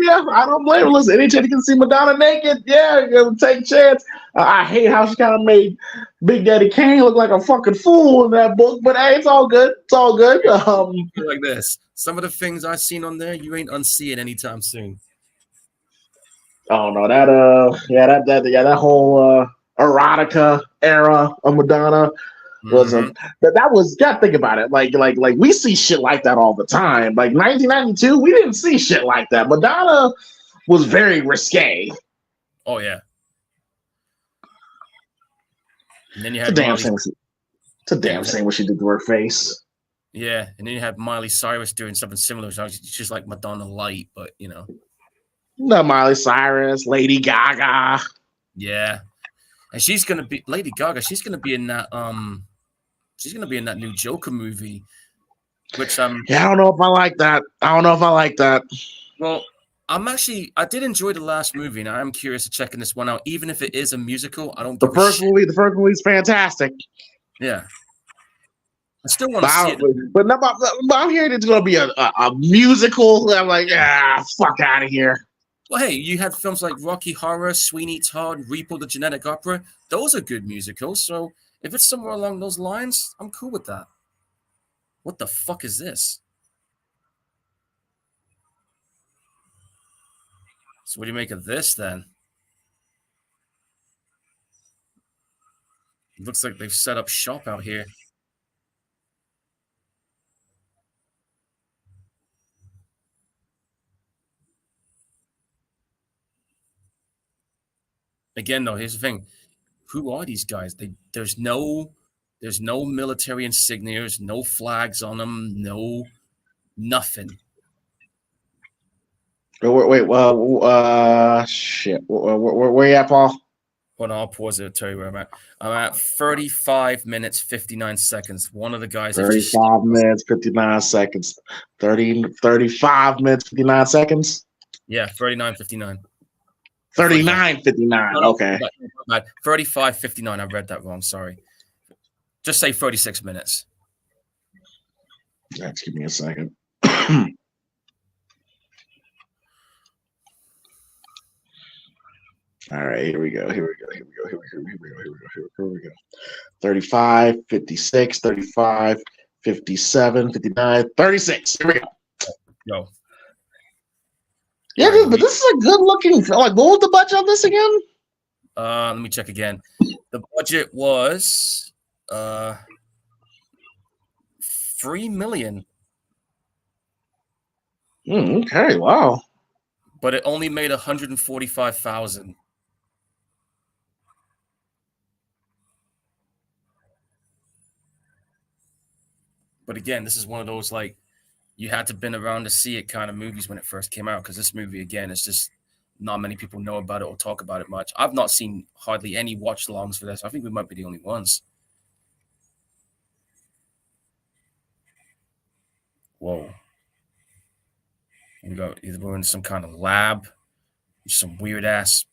you. I don't blame you. Listen, anytime you can see Madonna naked, yeah, you're gonna take a chance. I hate how she kind of made Big Daddy Kane look like a fucking fool in that book, but hey, it's all good. It's all good. Like this, some of the things I've seen on there, you ain't unseeing anytime soon. Oh no, that whole erotica era of Madonna was that was, gotta think about it. Like we see shit like that all the time. Like 1992, we didn't see shit like that. Madonna was very risque. Oh yeah. And then you had it's a damn shame what she did to her face. Yeah, and then you had Miley Cyrus doing something similar. So it's just like Madonna light, but you know. No, Miley Cyrus, Lady Gaga. Yeah. And she's gonna be Lady Gaga, she's gonna be in that new Joker movie. Which yeah, I don't know if I like that. Well, I did enjoy the last movie, and I am curious to checking this one out, even if it is a musical. I don't. The first movie is fantastic. Yeah, I still want to see it. But I'm hearing it's going to be a musical. I'm like, fuck out of here. Well, hey, you had films like Rocky Horror, Sweeney Todd, Repo the Genetic Opera. Those are good musicals. So if it's somewhere along those lines, I'm cool with that. What the fuck is this? So what do you make of this then? It looks like they've set up shop out here. Again, though, here's the thing. Who are these guys? There's no military insignias, no flags on them, no nothing. Wait, shit. Where you at, Paul? Hold on, I'll pause it. I'll tell you where I'm at. I'm at 35 minutes, 59 seconds. One of the guys has just 35 minutes, 59 seconds. 35 minutes, 59 seconds. Yeah, 39:59. 39:59. No, Okay. 35:59. I read that wrong. Sorry. Just say 36 minutes. Just give me a second. All right, here we go. 35, 56, 35, 57, 59, 36. Here we go. Go. Yeah, but this is a good looking. Like, what was the budget on this again? Let me check again. The budget was $3 million. Okay, wow. But it only made 145,000. But again, this is one of those like you had to been around to see it kind of movies when it first came out, because this movie again is just not many people know about it or talk about it much. I've not seen hardly any watch-alongs for this. I think we might be the only ones. Whoa. We're in some kind of lab, some weird ass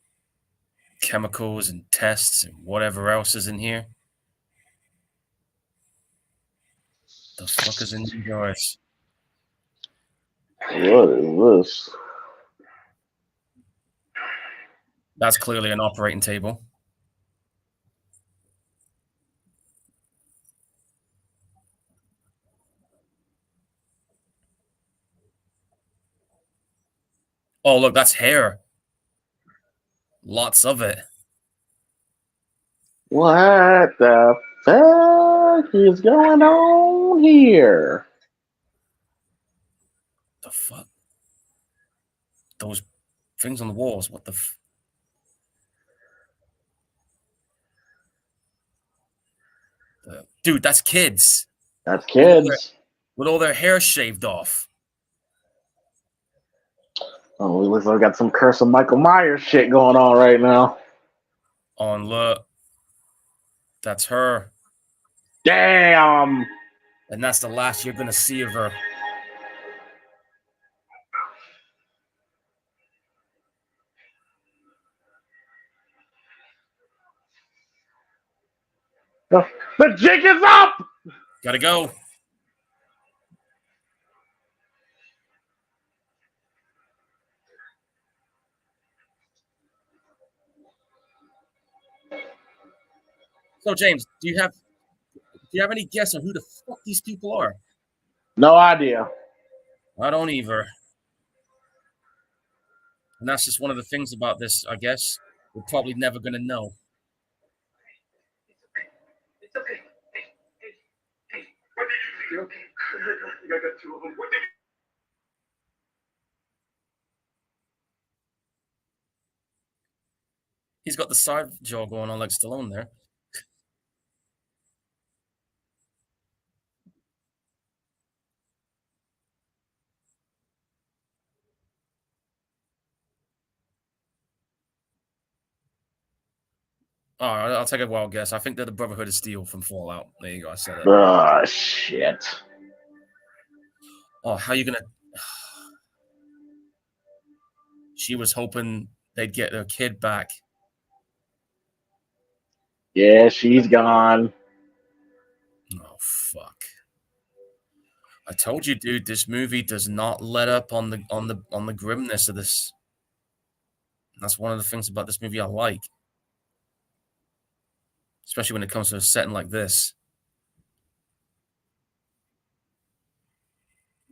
chemicals and tests and whatever else is in here. The fuck is in these guys? What is this? That's clearly an operating table. Oh, look, that's hair. Lots of it. What the fuck is going on here? The fuck? Those things on the walls. What the dude, that's kids. That's kids. With all their hair shaved off. Oh, we looks like we got some Curse of Michael Myers shit going on right now. On look. That's her. Damn. And that's the last you're gonna see of her. The jig is up. Gotta go. So, James, do you have any guess on who the fuck these people are? No idea. I don't either. And that's just one of the things about this, I guess. We're probably never gonna know. It's okay. Hey. What did you do? Okay. I think I got two of them. What did you He's got the side jaw going on like Stallone there. Oh, I'll take a wild guess. I think they're the Brotherhood of Steel from Fallout. There you go. I said it. Oh, shit. Oh, how are you gonna? She was hoping they'd get their kid back. Yeah, she's gone. Oh fuck! I told you, dude. This movie does not let up on the grimness of this. That's one of the things about this movie I like, especially when it comes to a setting like this.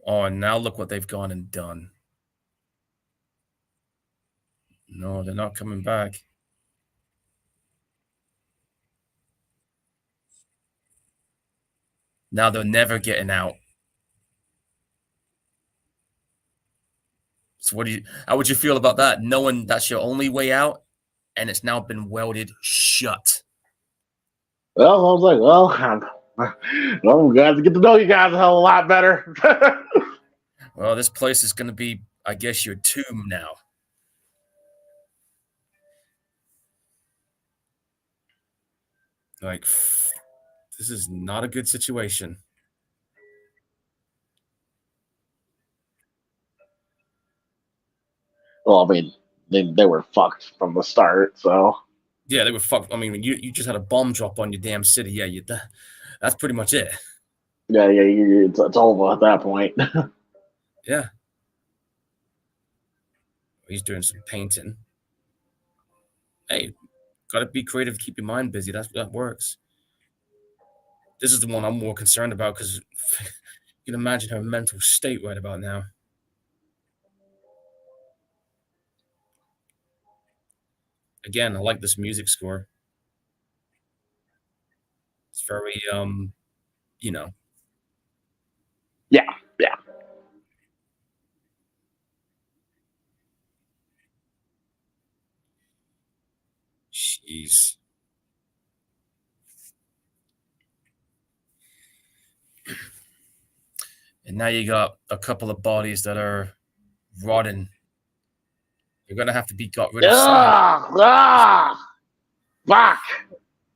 Oh, and now look what they've gone and done. No, they're not coming back. Now they're never getting out. So how would you feel about that? Knowing that's your only way out and it's now been welded shut. Well, I was like, I'm glad to get to know you guys a hell of a lot better. Well, this place is going to be, I guess, your tomb now. Like, this is not a good situation. Well, I mean, they were fucked from the start, so. Yeah, they were fucked. I mean, you just had a bomb drop on your damn city. Yeah, that's pretty much it. Yeah, it's over at that point. Yeah. He's doing some painting. Hey, gotta be creative, keep your mind busy. That works. This is the one I'm more concerned about because you can imagine her mental state right about now. Again, I like this music score. It's very you know. Yeah. Jeez. And now you got a couple of bodies that are rotting. You're gonna have to be got rid of some. Fuck.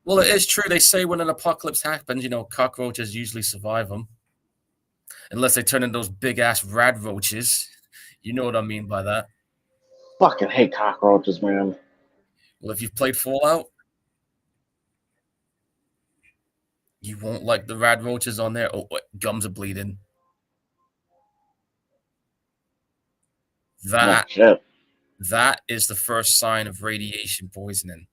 Well, it is true. They say when an apocalypse happens, cockroaches usually survive them. Unless they turn into those big ass rad roaches. You know what I mean by that. Fucking hate cockroaches, man. Well, if you've played Fallout, you won't like the rad roaches on there. Oh, gums are bleeding. Oh, That shit. that is the first sign of radiation poisoning.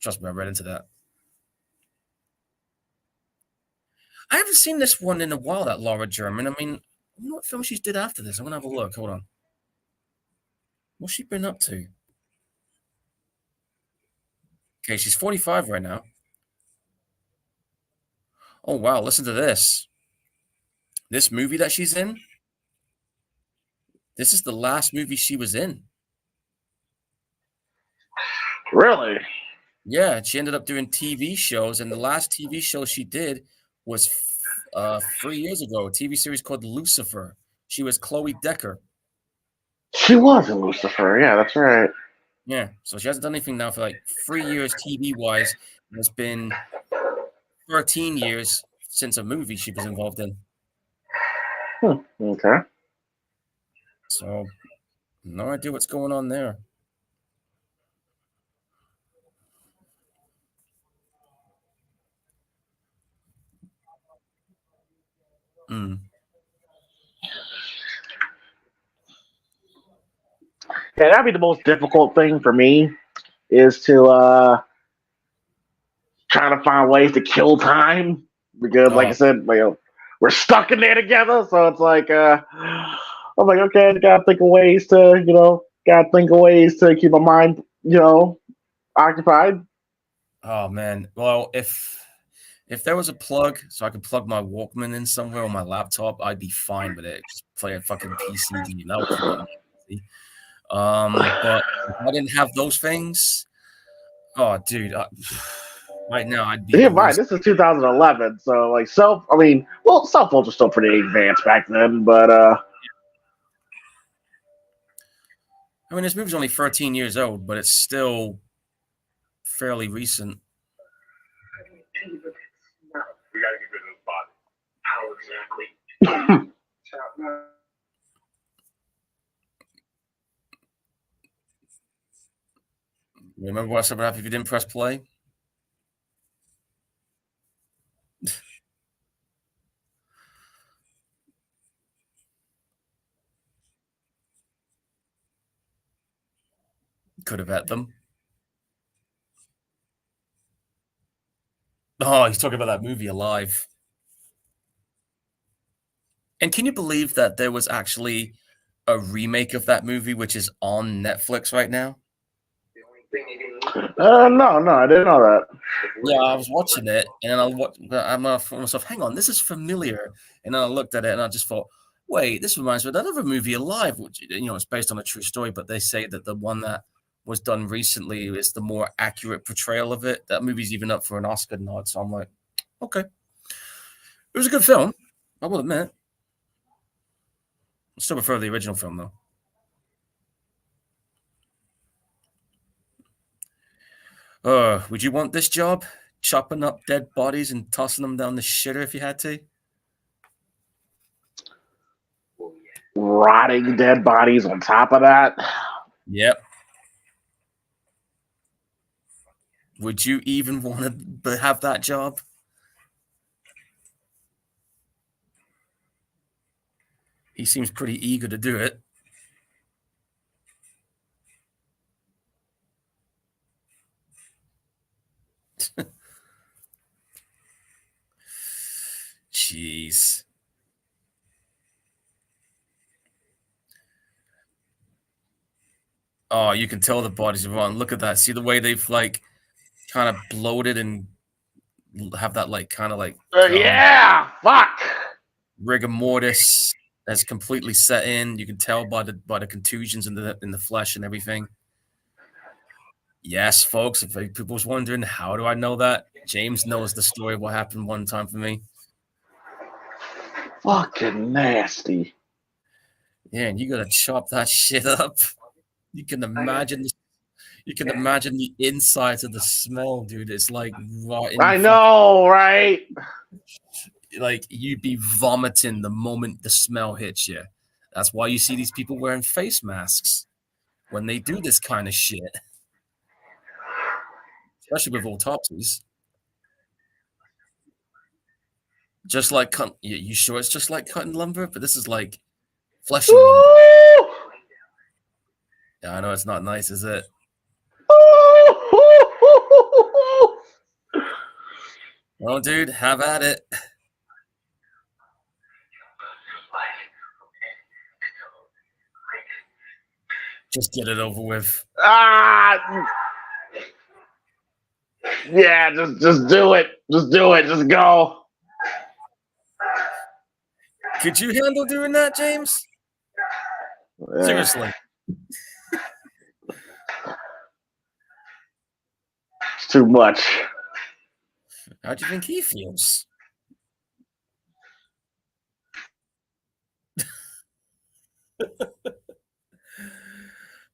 Trust me, I read into that. I haven't seen this one in a while, that Laura German. I mean, I wonder what film she's did after this. I'm gonna have a look. Hold on. What's she been up to? Okay, she's 45 right now. Oh wow, listen to this. This movie that she's in, this is the last movie she was in. Really? Yeah, she ended up doing TV shows, and the last TV show she did was 3 years ago, a TV series called Lucifer. She was Chloe Decker. She was in Lucifer. Yeah, that's right. Yeah, so she hasn't done anything now for like 3 years TV wise. It's been 13 years since a movie she was involved in. Okay. So, no idea what's going on there. Mm. Yeah, that'd be the most difficult thing for me is to try to find ways to kill time because, like I said, we're stuck in there together. So it's like, I'm like, okay, I gotta think of ways to, keep my mind, occupied. Oh man. Well, if there was a plug so I could plug my Walkman in somewhere on my laptop, I'd be fine with it. Just play a fucking PC game. That would be easy. But if I didn't have those things, oh dude, right now I'd be Yeah, the right. worst. This is 2011, so like cell phones were still pretty advanced back then, but I mean, this movie's only 13 years old, but it's still fairly recent. We gotta get rid of those bodies. How exactly? Remember what would happen if you didn't press play? could have ate them. Oh, he's talking about that movie Alive. And can you believe that there was actually a remake of that movie, which is on Netflix right now? No, I didn't know that. Yeah, I was watching it, and I'm myself, hang on, this is familiar. And then I looked at it, and I just thought, wait, this reminds me of that other movie, Alive, which, it's based on a true story, but they say that the one that was done recently is the more accurate portrayal of it. That movie's even up for an Oscar nod, so I'm like, okay. It was a good film, I will admit. I still prefer the original film, though. Would you want this job? Chopping up dead bodies and tossing them down the shitter if you had to? Rotting dead bodies on top of that. Yep. Would you even want to have that job? He seems pretty eager to do it. Jeez. Oh, you can tell the bodies are wrong. Look at that. See the way they've kind of bloated and have that Yeah, fuck. rigor mortis has completely set in. You can tell by the contusions in the flesh and everything. Yes, folks. If people was wondering, how do I know that? James knows the story of what happened one time for me. Fucking nasty. Yeah, and you gotta chop that shit up. You can imagine. You can imagine the insides of the smell, dude. It's like rotten. I know, right? Like you'd be vomiting the moment the smell hits you. That's why you see these people wearing face masks when they do this kind of shit, especially with autopsies. Just like you sure it's just like cutting lumber, but this is like fleshy lumber. Yeah, I know it's not nice, is it? Well, dude, have at it. Just get it over with. Yeah, just do it. Just do it. Just go. Could you handle doing that, James? Yeah. Seriously. It's too much. How do you think he feels?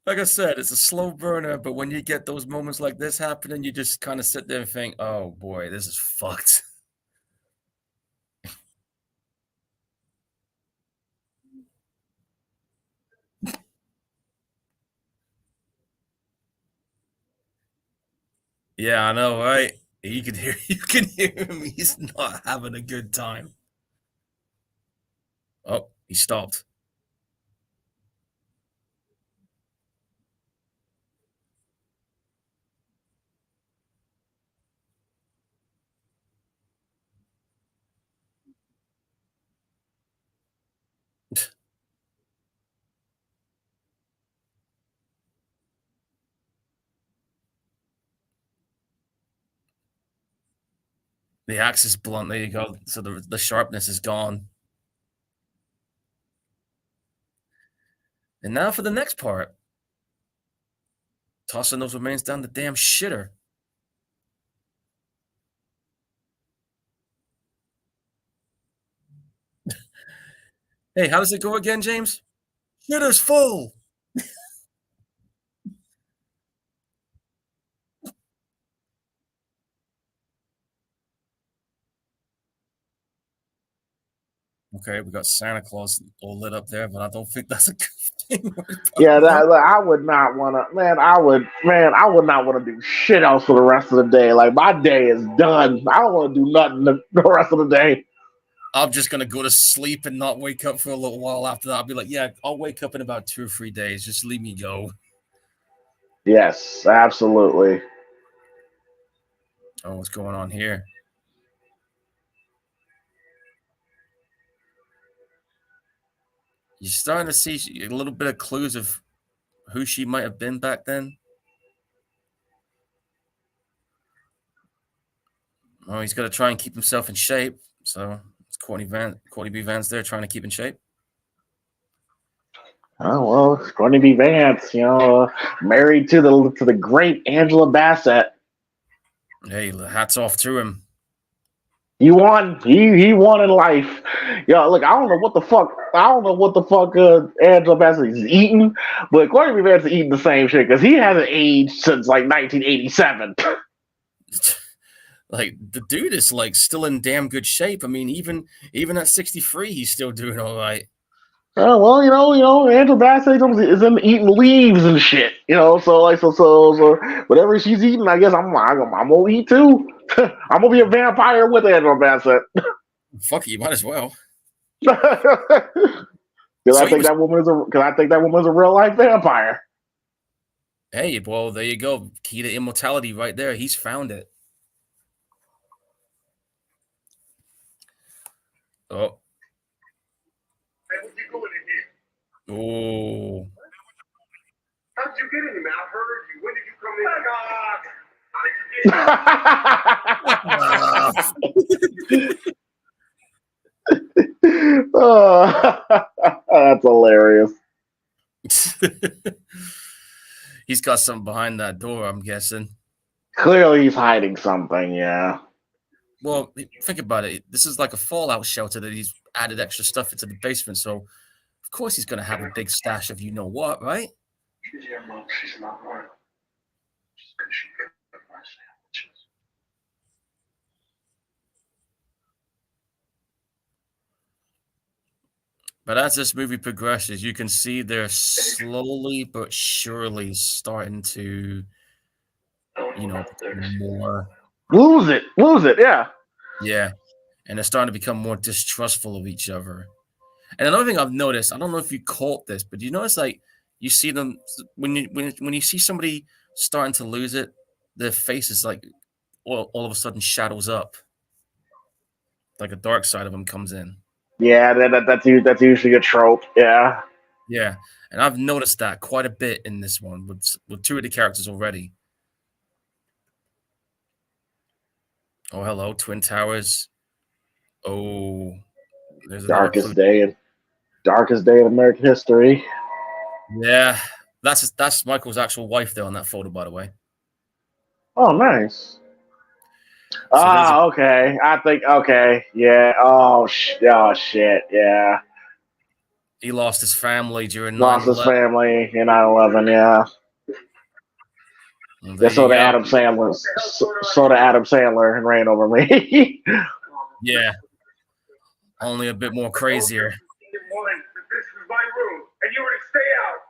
Like I said, it's a slow burner, but when you get those moments like this happening, you just kind of sit there and think, oh boy, this is fucked. Yeah, I know, right? You can hear him. He's not having a good time. Oh, he stopped. The axe is blunt. There you go. So the sharpness is gone. And now for the next part. Tossing those remains down the damn shitter. Hey, how does it go again, James? Shitter's full. Okay, we got Santa Claus all lit up there, but I don't think that's a good thing. Yeah, I would not want to. I would not want to do shit else for the rest of the day. Like my day is done. I don't want to do nothing the rest of the day. I'm just gonna go to sleep and not wake up for a little while after that. I'll be like, yeah, I'll wake up in about 2 or 3 days. Just leave me go. Yes, absolutely. Oh, what's going on here? You're starting to see a little bit of clues of who she might have been back then. Oh, he's got to try and keep himself in shape. So it's Courtney B. Vance there trying to keep in shape. Oh well, Courtney B. Vance, married to the great Angela Bassett. Hey, hats off to him. He won. He won in life. Look, I don't know what the fuck. Angela Bassett is eating, but Courtney B. Vance is eating the same shit because he hasn't aged since like 1987. Like the dude is like still in damn good shape. I mean, even at 63, he's still doing all right. Oh well, Angela Bassett is in eating leaves and shit. So whatever she's eating, I guess I'm gonna eat too. I'm gonna be a vampire with Angela Bassett. Fuck it, you might as well. Because I think that woman's a real life vampire. Hey, well, there you go. Key to immortality right there. He's found it. Oh. Hey, what you doing in here? Oh. How'd you get in here, man? I heard you. When did you come in? Oh, that's hilarious. He's got something behind that door, I'm guessing. Clearly, he's hiding something. Yeah. Well, think about it. This is like a fallout shelter that he's added extra stuff into the basement. So, of course, he's going to have a big stash of you know what, right? Yeah, Mom, she's not right. Just because she cooked my sandwiches. But as this movie progresses, you can see they're slowly but surely starting to, become more. Lose it. Yeah. Yeah. And they're starting to become more distrustful of each other. And another thing I've noticed, I don't know if you caught this, but you notice like you see them when you see somebody starting to lose it, their face is like all of a sudden shadows up. Like a dark side of them comes in. Yeah, that's usually a trope. Yeah. Yeah. And I've noticed that quite a bit in this one with two of the characters already. Oh, hello, Twin Towers. Oh, there's another clue. Darkest day in American history. Yeah, that's Michael's actual wife there on that photo, by the way. Oh, nice. Okay. I think okay. Yeah. Oh shit. Yeah. He lost his family during 9/11. Lost his family in 9/11. Yeah. Well, so the Adam Sandler and ran over me. Yeah. Only a bit more crazier. This is my room, and you were to stay out.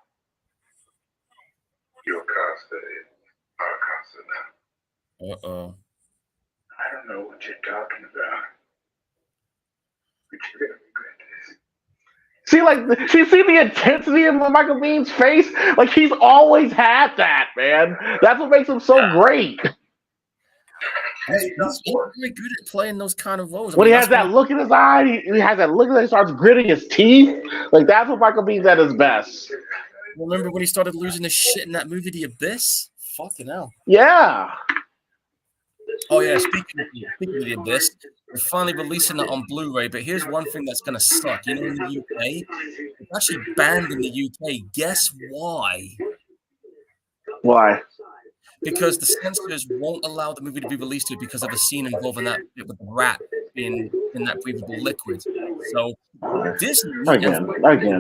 Your Costa is our Costa now. Uh-oh. I don't know what you're talking about. But you're gonna regret this. See the intensity of Michael Bean's face? Like he's always had that, man. That's what makes him so great. He's really good at playing those kind of roles. When he has that look in his eye, he has that look that he starts gritting his teeth. Like that's what Michael Bean's at his best. Remember when he started losing his shit in that movie, The Abyss? Fucking hell. Yeah. Oh yeah, speaking of The Abyss, we're finally releasing it on Blu-ray, but here's one thing that's gonna suck. In the UK, it's actually banned in the UK. Guess why? Why? Because the censors won't allow the movie to be released here because of a scene involving that with the rat in that breathable liquid. So Disney again,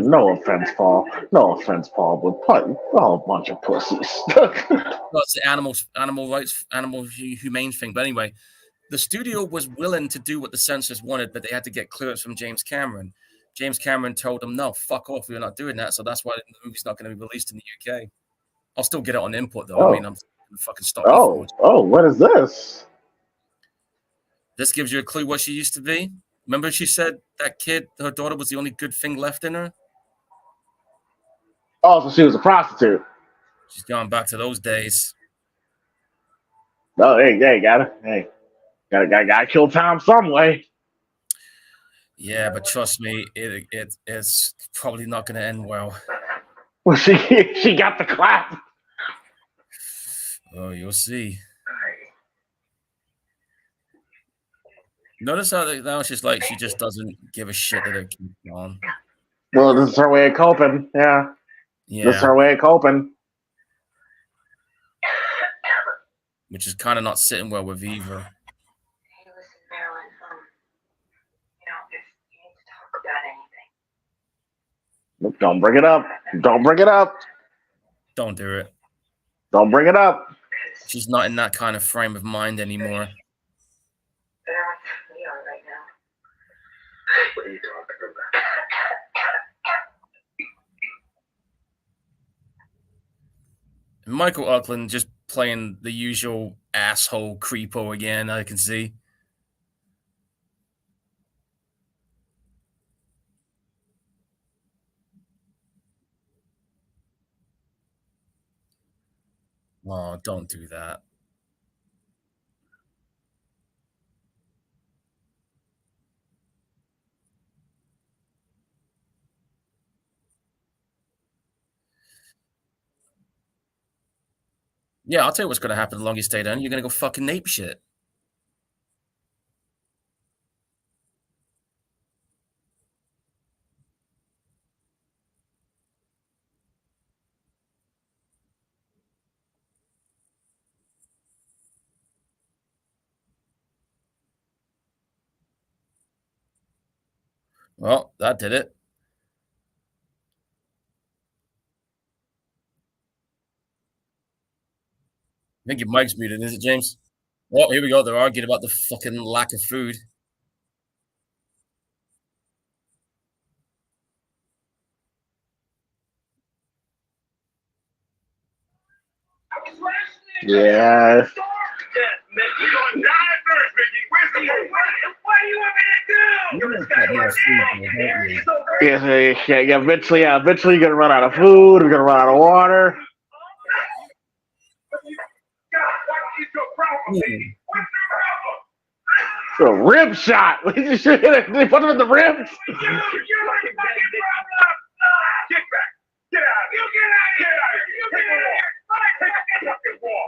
no offense, Paul, but a bunch of pussies. Well, it's the animal rights, animal humane thing. But anyway, the studio was willing to do what the censors wanted, but they had to get clearance from James Cameron. James Cameron told them, no, fuck off, we're not doing that. So that's why the movie's not going to be released in the UK. I'll still get it on input, though. Oh. I mean, I'm going to fucking stop. What is this? This gives you a clue what she used to be. Remember she said that kid, her daughter, was the only good thing left in her? Oh, so she was a prostitute. She's gone back to those days. Oh, hey, gotta kill time some way. Yeah, but trust me, it's probably not going to end well. Well, she got the clap. Oh, you'll see. Notice how now she's like she just doesn't give a shit that it keeps on. Well, this is her way of coping. Yeah. This is her way of coping. Which is kind of not sitting well with Eva. Hey, listen, Marilyn. If you need to talk about anything, Don't bring it up. Don't bring it up. Don't do it. Don't bring it up. She's not in that kind of frame of mind anymore. We are right now. What are you talking about? Michael Uckland just playing the usual asshole creepo again, I can see. Oh, don't do that. Yeah, I'll tell you what's going to happen the longer you stay down. You're going to go fucking ape shit. Well, that did it. I think your mic's muted, is it, James? Well, here we go. They're arguing about the fucking lack of food. Yeah. Yeah. Eventually you're gonna run out of food. We're gonna run out of water. A rib shot. They put him in the ribs.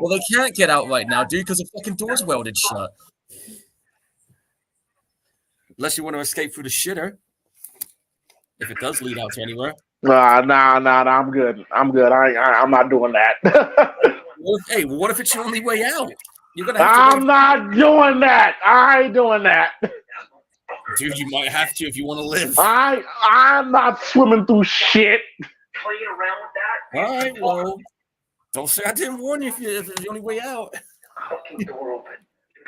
Well, they can't get out right now, dude, because the fucking door's welded shut. Unless you want to escape through the shitter. If it does lead out to anywhere. Nah, I'm good. I'm not doing that. What if it's your only way out? I'm not doing that. I ain't doing that. Dude, you might have to if you want to live. I'm not swimming through shit. Playing around with that? All right, well, don't say I didn't warn you if it's the only way out. Fucking door open.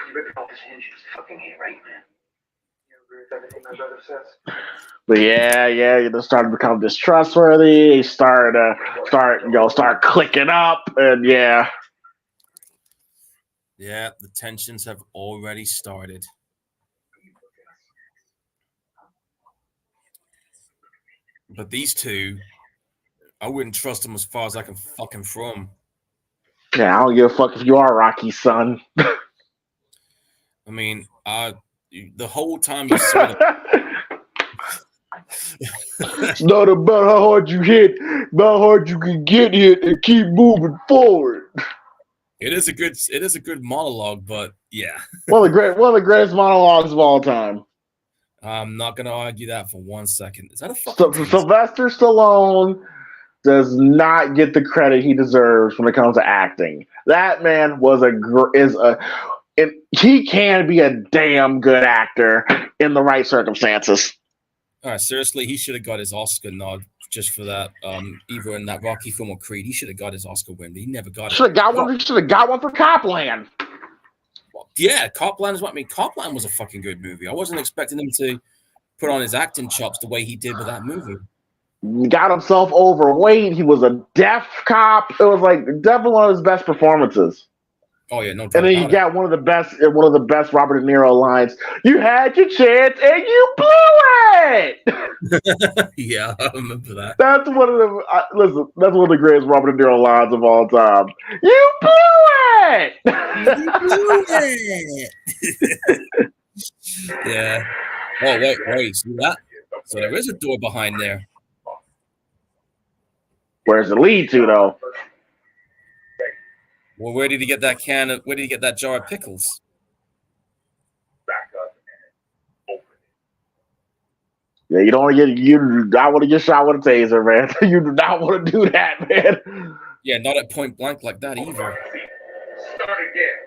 You rip it off his hinges. Fucking hate right, man. You agree with everything my brother says? But yeah, they start to become distrustworthy. Start clicking up, and yeah. Yeah, the tensions have already started. But these two, I wouldn't trust them as far as I can fucking throw them. Yeah, I don't give a fuck if you are Rocky's son. I mean, the whole time you saw them. It's not about how hard you hit, about how hard you can get hit and keep moving forward. It is a good monologue, but yeah. One of the greatest monologues of all time. I'm not gonna argue that for 1 second. Is that a fucking Sylvester Stallone does not get the credit he deserves when it comes to acting. That man he can be a damn good actor in the right circumstances. All right, seriously, he should have got his Oscar nod just for that. Either in that Rocky film or Creed, he should have got his Oscar win. He never got it. Should have got one for Copland. Well, yeah, Copland is what I mean. Copland was a fucking good movie. I wasn't expecting him to put on his acting chops the way he did with that movie. He got himself overweight. He was a deaf cop. It was like definitely one of his best performances. Oh yeah, no And doubt then you about got one of the best Robert De Niro lines. You had your chance and you blew it. it. Yeah, I remember that. That's one of the listen. That's one of the greatest Robert De Niro lines of all time. You blew it. You blew it. Yeah. Oh wait, see that? So there is a door behind there. Where's it lead to though? Well, where did he get that can? Where did he get that jar of pickles? Yeah, you don't want to get you do not want to get shot with a taser, man. You do not want to do that, man. Yeah, not at point blank like that either. Start again.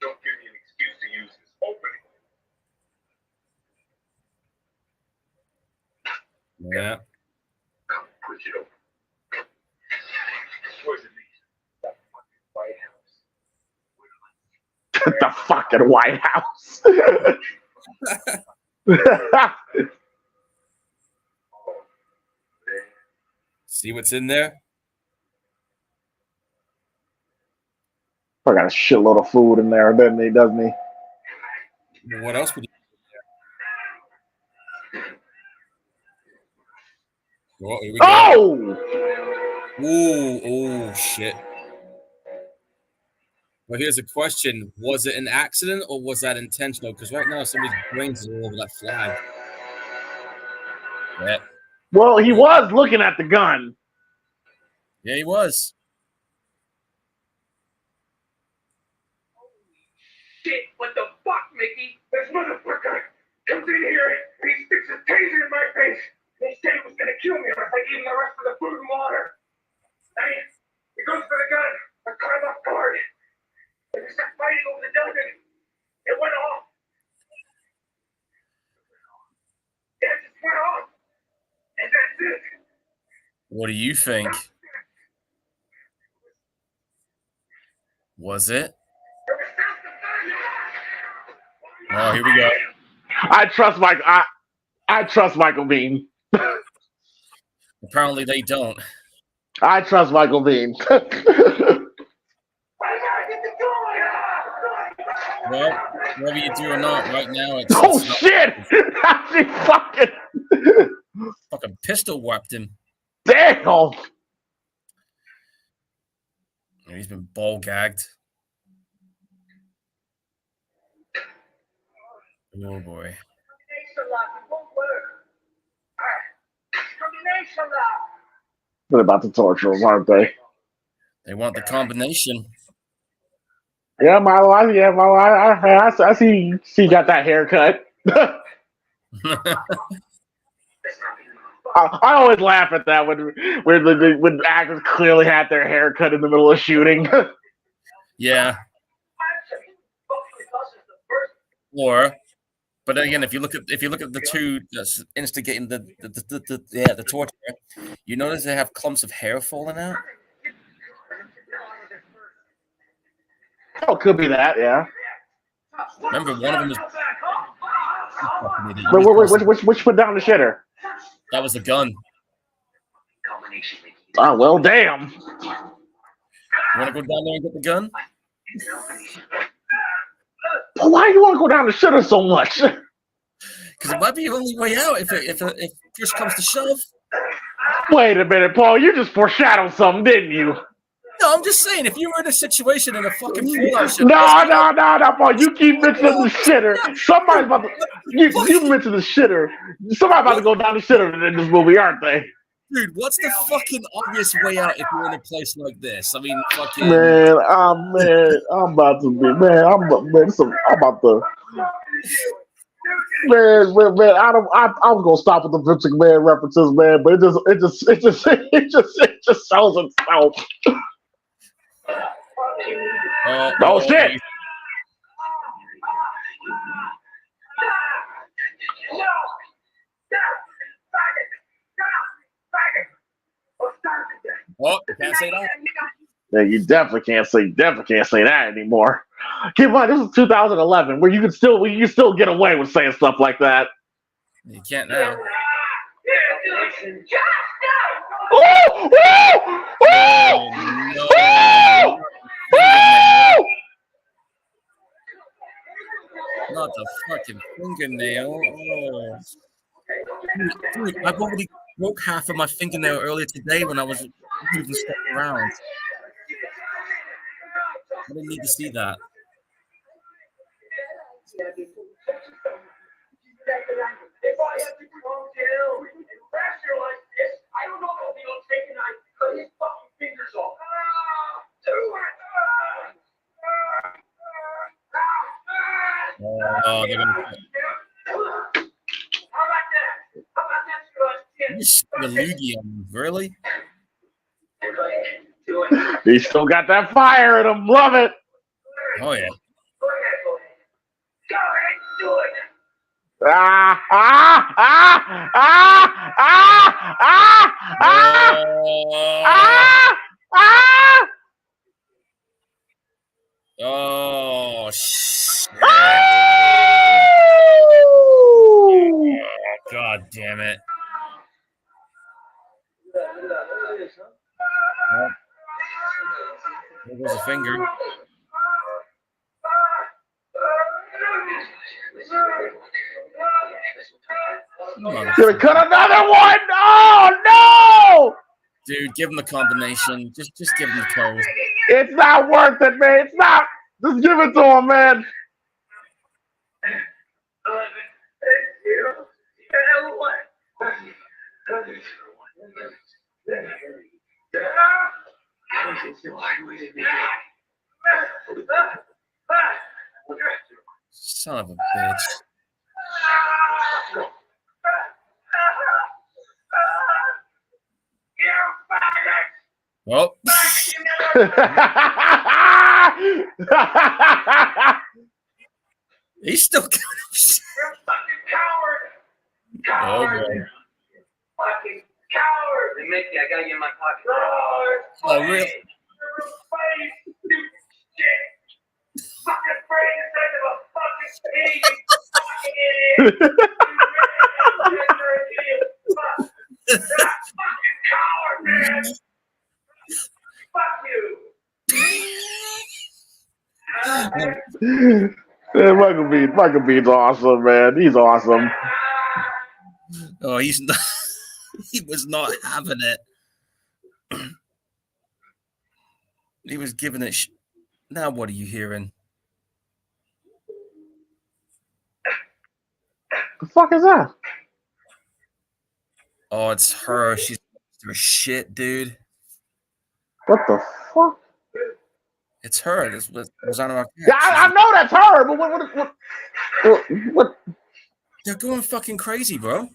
Don't give me an excuse to use this opening. Yeah. Come push it open. Where's it lead? That fucking White House. The fucking White House. See what's in there? I got a shitload of food in there, doesn't he? What else would he? Oh, here we go. Oh! Oh, shit. Well, here's a question. Was it an accident or was that intentional? Because right now, somebody's brains are all over that flag. Yeah. Well, he was looking at the gun. Yeah, he was. Shit, what the fuck, Mickey? This motherfucker comes in here and he sticks a taser in my face. And he said he was gonna kill me unless I gave him the rest of the food and water. I mean, he goes for the gun. I caught him off guard. And we start fighting over the dozen. It went off. Yeah, it just went off. And that's it. What do you think? Was it? Oh, here we go. I trust Michael Bean. Apparently they don't. I trust Michael Bean. Well, whether you do or not, right now it's Oh it's shit! She fucking pistol whacked him. damn. He's been ball gagged. Oh boy. They're about to torture him, aren't they? They want the combination. Yeah, Milo. I see. She got that haircut. I always laugh at that when actors clearly had their hair cut in the middle of shooting. Yeah. But then again, if you look at the two that's instigating the torture, you notice they have clumps of hair falling out. Oh, could be that, yeah. Remember, one of them was. But which put down the shitter? That was the gun. Oh well, damn. You want to go down there and get the gun? But why do you want to go down the shitter so much? Because it might be your only way out if push comes to shove. Wait a minute, Paul. You just foreshadowed something, didn't you? No, I'm just saying, if you were in a situation in a fucking fallout ship. No, Paul. You keep mentioning the shitter. Somebody's about to. You mentioned the shitter. Somebody's about to go down the shitter in this movie, aren't they? Dude, what's the fucking obvious way out if you're in a place like this? I mean, fucking. Man, I'm about to be. Man, I'm about to. Man, I was gonna stop with the Vince McMahon references, man, but it just shows itself. Oh shit! Oh, you can't say that. Yeah, you definitely can't say that anymore. Keep in mind, this is 2011, where you can still get away with saying stuff like that. You can't now. Oh, not the fucking fingernail. Oh. Dude, I've already broke half of my fingernail earlier today when I was moving stuff around. I didn't need to see that. If I had to come down and pressure like this, I don't know if he'll take and I cut his fucking fingers off. Do it! Oh, they're gonna. How about that? How about that? You the loogie on me, really? Do it. He still got that fire in him. Love it. Oh yeah. Go ahead, do it. Ah, ah, ah, ah, ah, ah, ah, ah, ah. Oh shit! Woo! God damn it! There goes a finger. Gonna cut another one. Oh no! Dude, give him the combination. Just give him the toes. It's not worth it, man. It's not. Just give it to him, man. Son of a bitch. Oh. He's still got him. You're a fucking coward! Oh, Coward! boy. Fucking coward! Hey, Mickey, I got you in my pocket. Oh, really? You're a funny, stupid shit! Fucking afraid instead of a fucking pig! You fucking idiot! You're an idiot! You're a fucking coward, man! Fuck you! Yeah, Michael Bean's awesome, man. He's awesome. Oh, he's not. He was not having it. He was giving it. Now, what are you hearing? The fuck is that? Oh, it's her. She's her shit, dude. What the fuck? It's her. This was on our. Yeah, I know that's her, but what? They're going fucking crazy, bro.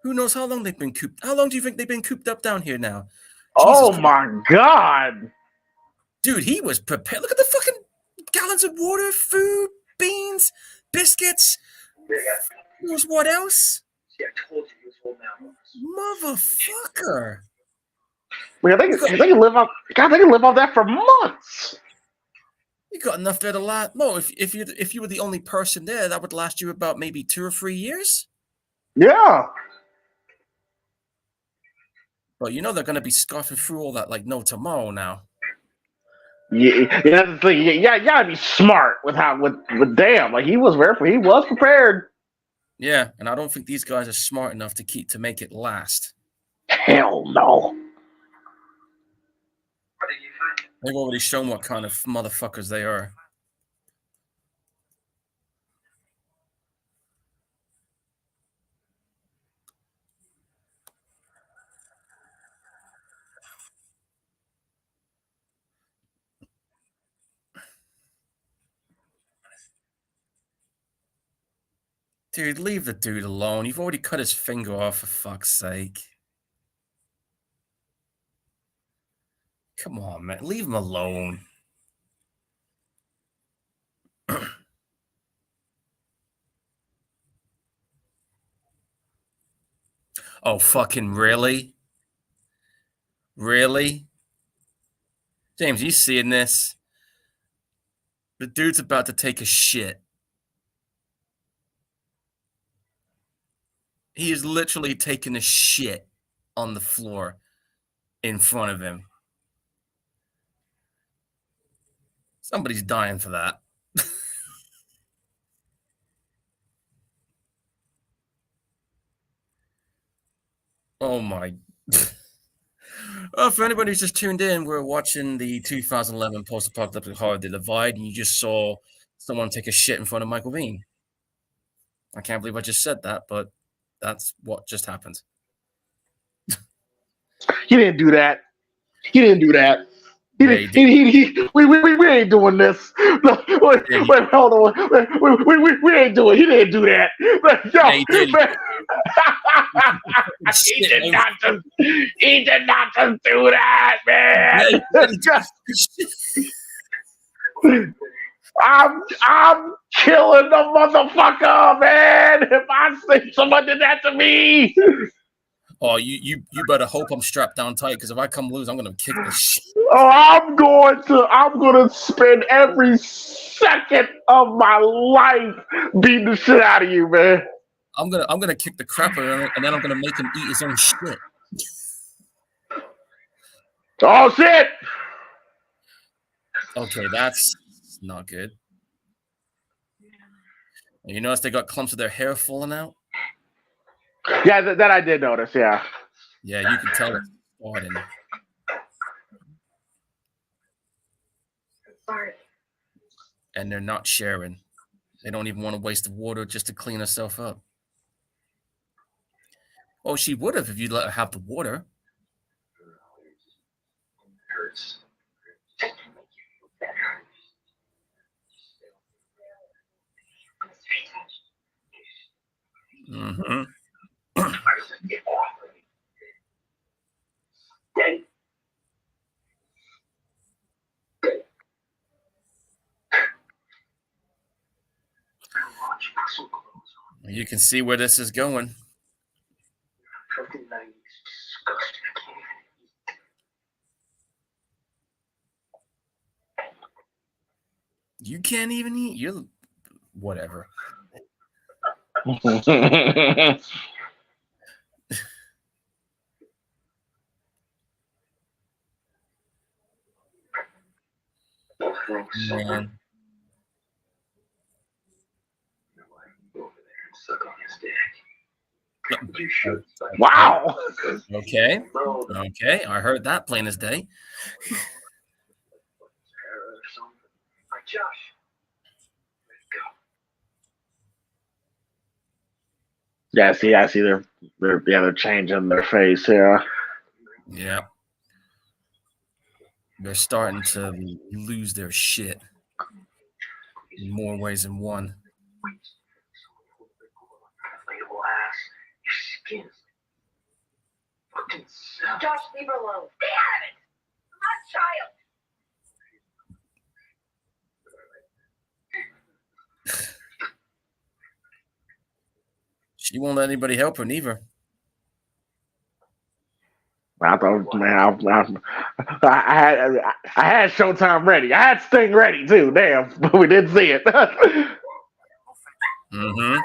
Who knows how long they've been cooped? How long do you think they've been cooped up down here now? Oh Jesus my god! Dude, he was prepared. Look at the fucking gallons of water, food, beans, biscuits. Who knows what else? See, I told you he was holding out. Motherfucker. Man, they can live off. God, they can live off that for months. You got enough there to last. No, if you were the only person there, that would last you about maybe 2 or 3 years. Yeah. But you know they're gonna be scoffing through all that like no tomorrow now. Yeah, that's the thing. Yeah, you gotta be smart with damn. Like he was prepared. Yeah, and I don't think these guys are smart enough to make it last. Hell no. What did you find? They've already shown what kind of motherfuckers they are. Dude, leave the dude alone. You've already cut his finger off, for fuck's sake. Come on, man. Leave him alone. Oh, fucking really? Really? James, you seeing this? The dude's about to take a shit. He is literally taking a shit on the floor in front of him. Somebody's dying for that. Oh my. For anybody who's just tuned in, we're watching the 2011 post-apocalyptic horror The Divide, and you just saw someone take a shit in front of Michael Biehn. I can't believe I just said that, but that's what just happened. He didn't do that. He didn't do that. We ain't doing this. No, wait, hold on. We ain't doing. He didn't do that. Yo, he did. Man. He did not just do that, man. I'm killing the motherfucker, man. If I say someone did that to me. Oh, you better hope I'm strapped down tight, because if I come loose, I'm gonna kick the shit. Oh, I'm gonna spend every second of my life beating the shit out of you, man. I'm gonna kick the crap out of him, and then I'm gonna make him eat his own shit. Oh shit! Okay, that's not good. You notice they got clumps of their hair falling out? Yeah, that I did notice, yeah. Yeah, you can tell it's starting. Sorry. And they're not sharing. They don't even want to waste the water just to clean herself up. Oh, she would have if you let her have the water. Hurts. Mm-hmm. You can see where this is going. You can't even eat. You're whatever. Man. Wow. Okay. Okay. I heard that plain as day. Yeah, see, I see they're changing their face, yeah. Yeah. They're starting to lose their shit in more ways than one. Josh, leave her alone. Stay out of it. I'm not a child. She won't let anybody help her neither. I thought, man, I had Showtime ready. I had Sting ready too. Damn, but we didn't see it. Mm-hmm.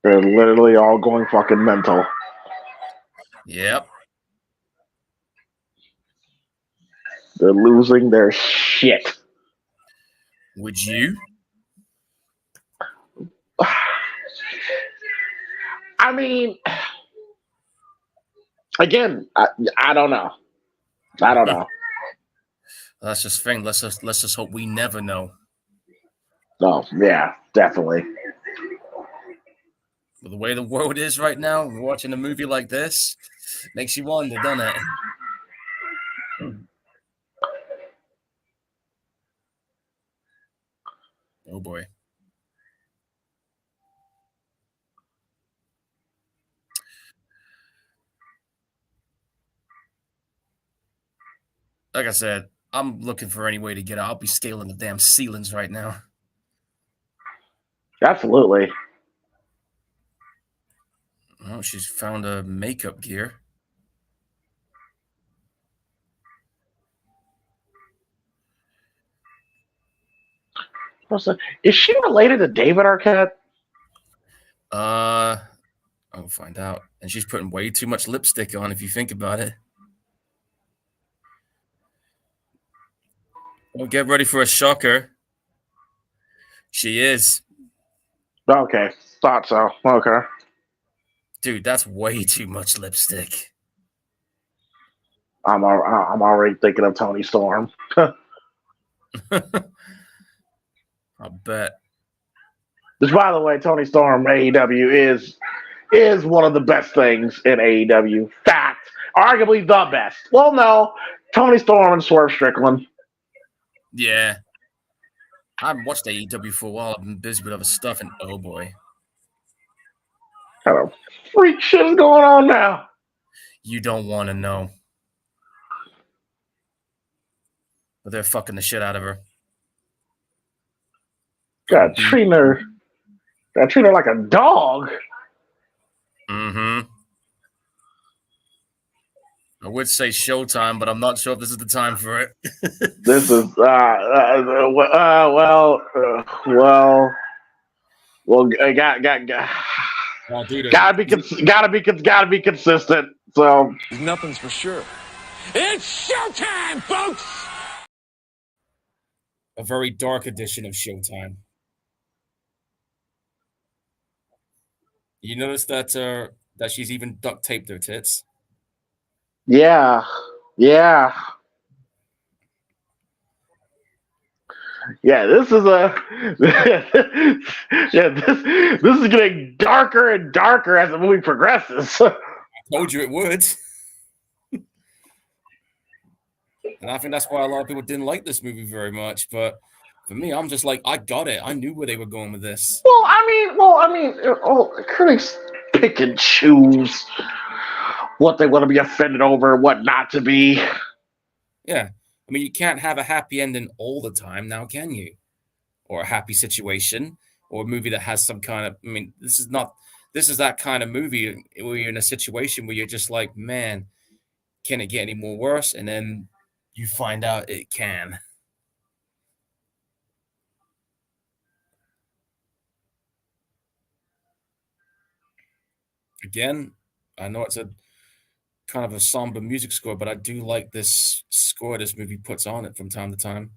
They're literally all going fucking mental. Yep. They're losing their shit. Would you? I mean, again, I don't know. I don't know. That's just thing. Let's just hope we never know. Oh yeah, definitely. But the way the world is right now, watching a movie like this makes you wonder, doesn't it? Oh boy. Like I said, I'm looking for any way to get out. I'll be scaling the damn ceilings right now. Absolutely. Oh, she's found a makeup gear. Is she related to David Arquette? I'll find out. And she's putting way too much lipstick on if you think about it. Well, get ready for a shocker. She is. Okay, thought so. Okay. Dude, that's way too much lipstick. I'm already thinking of Tony Storm. I bet. Which, by the way, Tony Storm AEW is one of the best things in AEW. Fact, arguably the best. Well, no, Tony Storm and Swerve Strickland. Yeah. I haven't watched AEW for a while. I've been busy with other stuff, and oh boy. Kind of freak shit is going on now. You don't want to know. But they're fucking the shit out of her. Got treating her like a dog. Mm-hmm. I would say Showtime, but I'm not sure if this is the time for it. This is gotta be consistent. So nothing's for sure. It's showtime, folks. A very dark edition of Showtime. You notice that she's even duct taped her tits? yeah. Yeah, this is this is getting darker and darker as the movie progresses. I told you it would. And I think that's why a lot of people didn't like this movie very much. But for me, I'm just like, I got it. I knew where they were going with this. Critics pick and choose what they want to be offended over, what not to be. Yeah. I mean, you can't have a happy ending all the time now, can you? Or a happy situation, or a movie that has some kind of, I mean, this is that kind of movie where you're in a situation where you're just like, man, can it get any more worse? And then you find out it can. Again, I know it's a kind of a somber music score, but I do like this score this movie puts on it from time to time.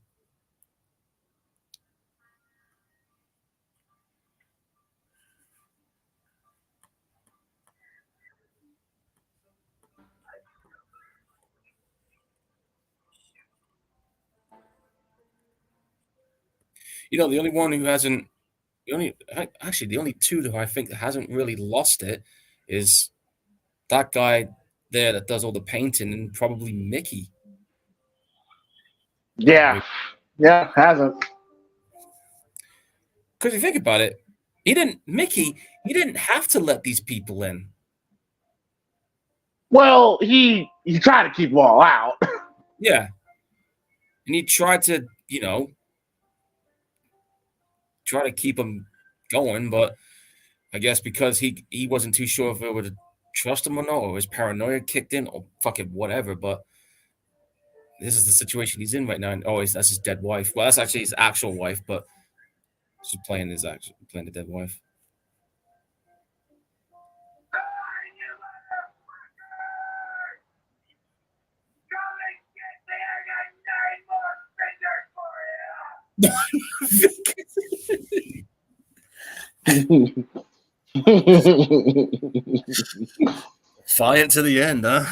You know, the only one who hasn't, the only two who I think hasn't really lost it is that guy there that does all the painting, and probably Mickey. Yeah, hasn't. Because you think about it, he didn't have to let these people in. Well, he tried to keep them all out. Yeah. And he tried to, try to keep them going, but I guess because he wasn't too sure if it would trust him or not, or his paranoia kicked in, or fucking whatever, but this is the situation he's in right now. And that's his dead wife. Well, that's actually his actual wife, but she's playing the dead wife. Fight to the end, huh?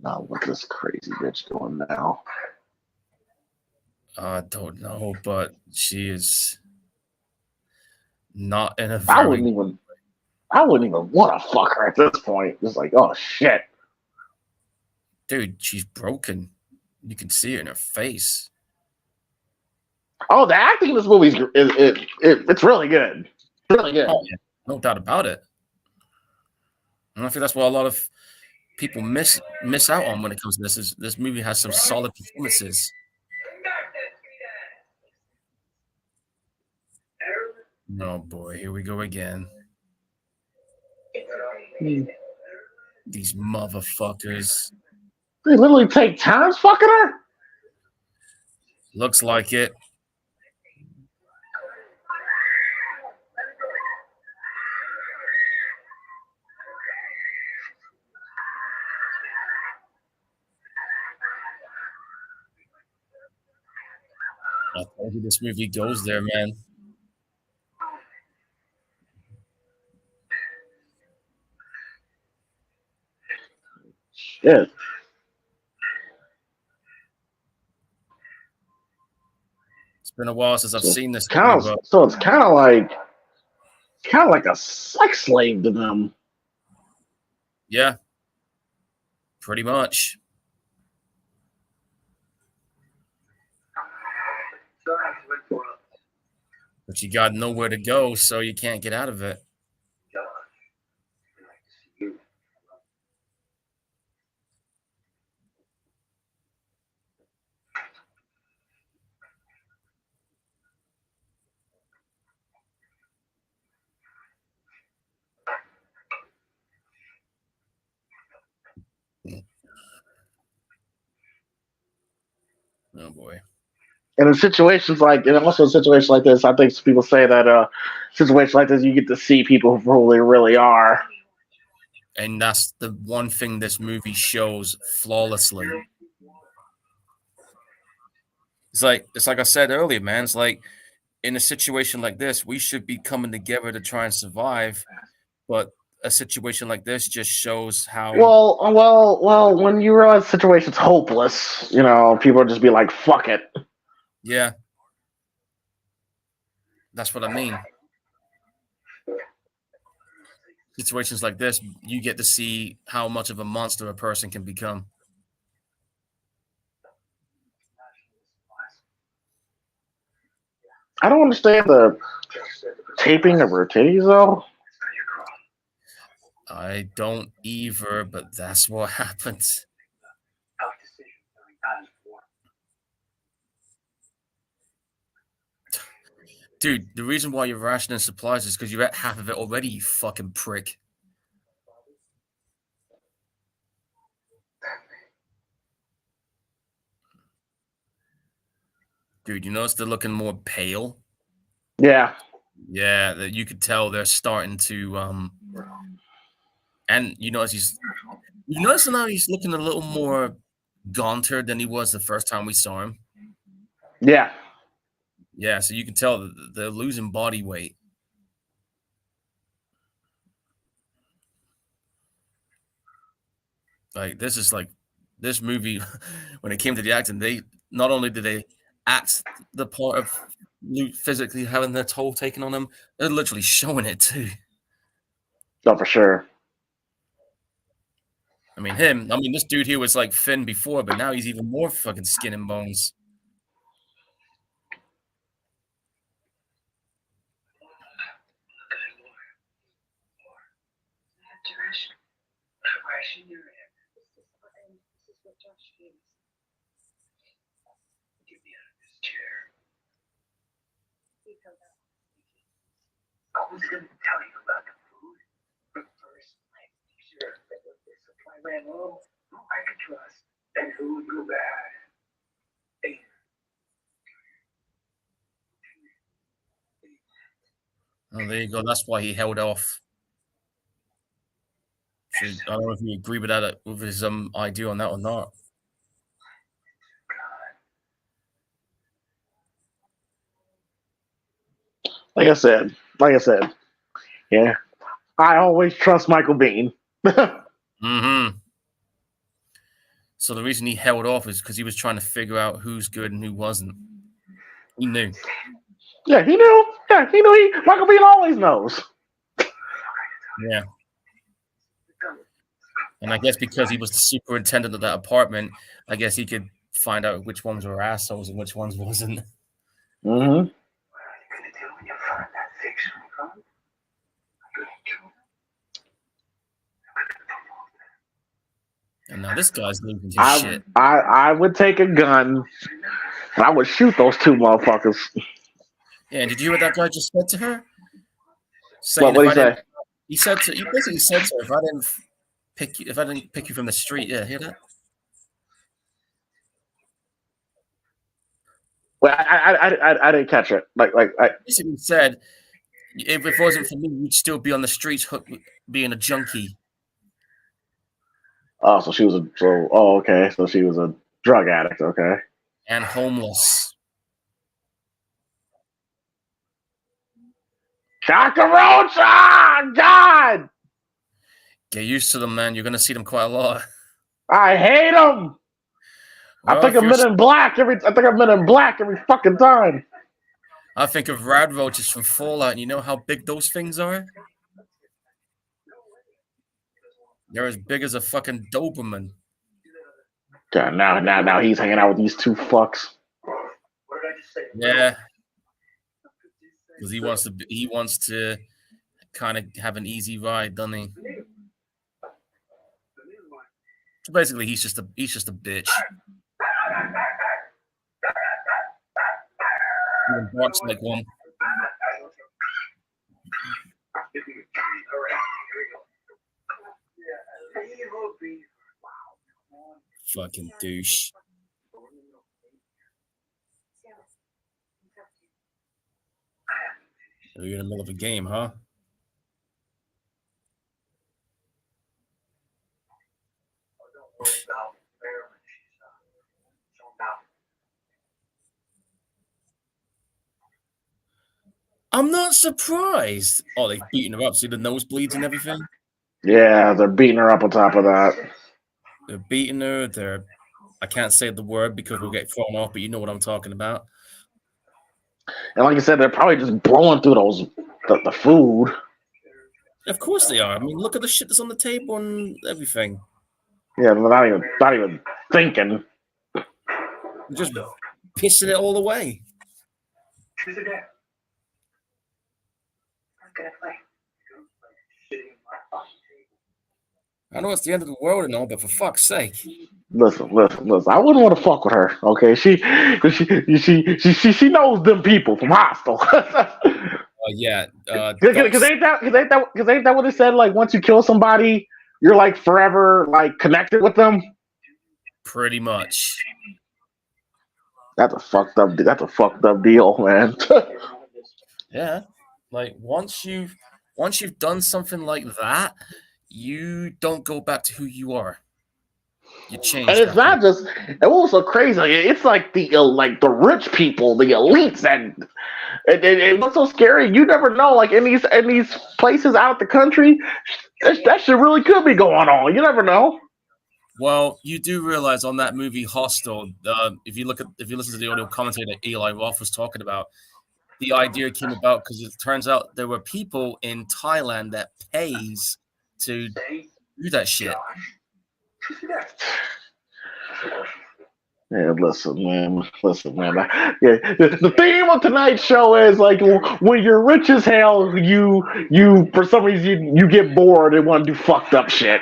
Now, what's this crazy bitch doing now? I don't know, but she is not in a very... I wouldn't even want to fuck her at this point. It's like, oh shit. Dude, she's broken. You can see it in her face. Oh, the acting in this movie it's really good. Really good. Oh, yeah. No doubt about it. And I think that's what a lot of people miss out on when it comes to this. This movie has some solid performances. Oh boy, here we go again. These motherfuckers. They literally take turns fucking her? Looks like it. I told you this movie goes there, man. Shit. It's been a while since I've seen this movie, Kind of, but so it's kind of like a sex slave to them. yeah, pretty much. But you got nowhere to go, so you can't get out of it. Oh boy. And in situations like, and also in situations like this, I think people say that situations like this, you get to see people for who they really are. And that's the one thing this movie shows flawlessly. It's like I said earlier, man. It's like in a situation like this, we should be coming together to try and survive. But a situation like this just shows how. Well. When you realize the situation's hopeless, people will just be like, "Fuck it." Yeah, that's what I mean. Situations like this, you get to see how much of a monster a person can become. I don't understand the taping of her titties though. I don't either, but that's what happens. Dude, the reason why you're rationing supplies is because you ate half of it already, you fucking prick. Dude, you notice they're looking more pale? Yeah. Yeah, that you could tell they're starting to and you notice now he's looking a little more gaunter than he was the first time we saw him. Yeah. Yeah, so you can tell that they're losing body weight. Like this movie, when it came to the acting, they not only did they act the part of physically having their toll taken on them, they're literally showing it too. No, for sure. I mean, this dude here was like thin before, but now he's even more fucking skin and bones. I was going to tell you about the food, but first, make sure that if the supply ran low, who I could trust and who would go bad. Oh, there you go. That's why he held off. So, I don't know if you agree with that, with his idea on that or not. Like I said, yeah. I always trust Michael Biehn. Mm-hmm. So the reason he held off is because he was trying to figure out who's good and who wasn't. He knew. Yeah, he knew. Yeah, he knew. Michael Biehn always knows. Yeah. And I guess because he was the superintendent of that apartment, I guess he could find out which ones were assholes and which ones wasn't. Mm-hmm. And now this guy's losing his shit. I would take a gun and I would shoot those two motherfuckers. Yeah, and did you hear what that guy just said to her? What did he say? He basically said to her, if I didn't pick you from the street, yeah, hear that? Well, I didn't catch it. I basically said, if it wasn't for me, you'd still be on the streets being a junkie. Oh, so she was okay. So she was a drug addict, okay. And homeless. Cockroach! Ah, God! Get used to them, man. You're gonna see them quite a lot. I hate them. I Well, think I'm Men in Black every fucking time. I think of rad roaches from Fallout, and you know how big those things are? They're as big as a fucking Doberman. God, now he's hanging out with these two fucks. Yeah, because he wants to kind of have an easy ride, doesn't he? So basically, he's just a bitch. He barks like one. Fucking douche. You're in the middle of a game, huh? I'm not surprised. Oh, they've beaten her up. See the nosebleeds and everything? Yeah, they're beating her up on top of that. They're beating her. I can't say the word because we'll get thrown off, but you know what I'm talking about. And like I said, they're probably just blowing through the food. Of course they are. I mean, look at the shit that's on the table and everything. Yeah, they're not even thinking. They're just pissing it all away. Who's it there? I'm gonna play. I know it's the end of the world and all, but for fuck's sake. Listen. I wouldn't want to fuck with her. Okay, she knows them people from Hostel. Yeah. Because ain't that what it said? Like once you kill somebody, you're like forever like connected with them. Pretty much. That's a fucked up deal, man. Yeah. Like once you've done something like that, you don't go back to who you are. You change. And it's not just. It was so crazy. It's like the rich people, the elites, and what's so scary? You never know. Like in these places out the country, that shit really could be going on. You never know. Well, you do realize on that movie Hostel, if you listen to the audio commentary that Eli Roth was talking about, the idea came about because it turns out there were people in Thailand that pays to do that shit. Yeah, listen, man. Yeah, the theme of tonight's show is like when you're rich as hell, you for some reason you get bored and want to do fucked up shit.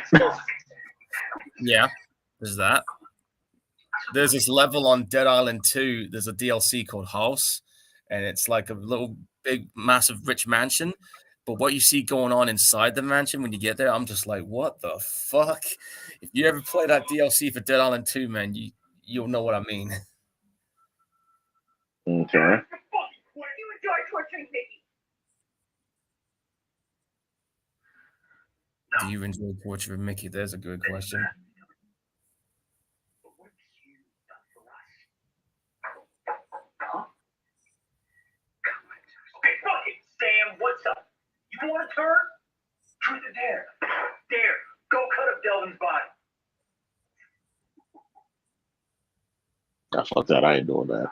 Yeah, there's that. There's this level on Dead Island 2. There's a DLC called House, and it's like a little big, massive, rich mansion. But what you see going on inside the mansion when you get there, I'm just like, what the fuck? If you ever play that DLC for Dead Island 2, man, you'll know what I mean. Okay. You enjoy torturing Mickey. Do you enjoy torturing Mickey? There's a good question. Okay, fuck it, Sam. What's up? You want a turn? Truth or dare? Dare. Go cut up Delvin's body. Oh, fuck that. I ain't doing that.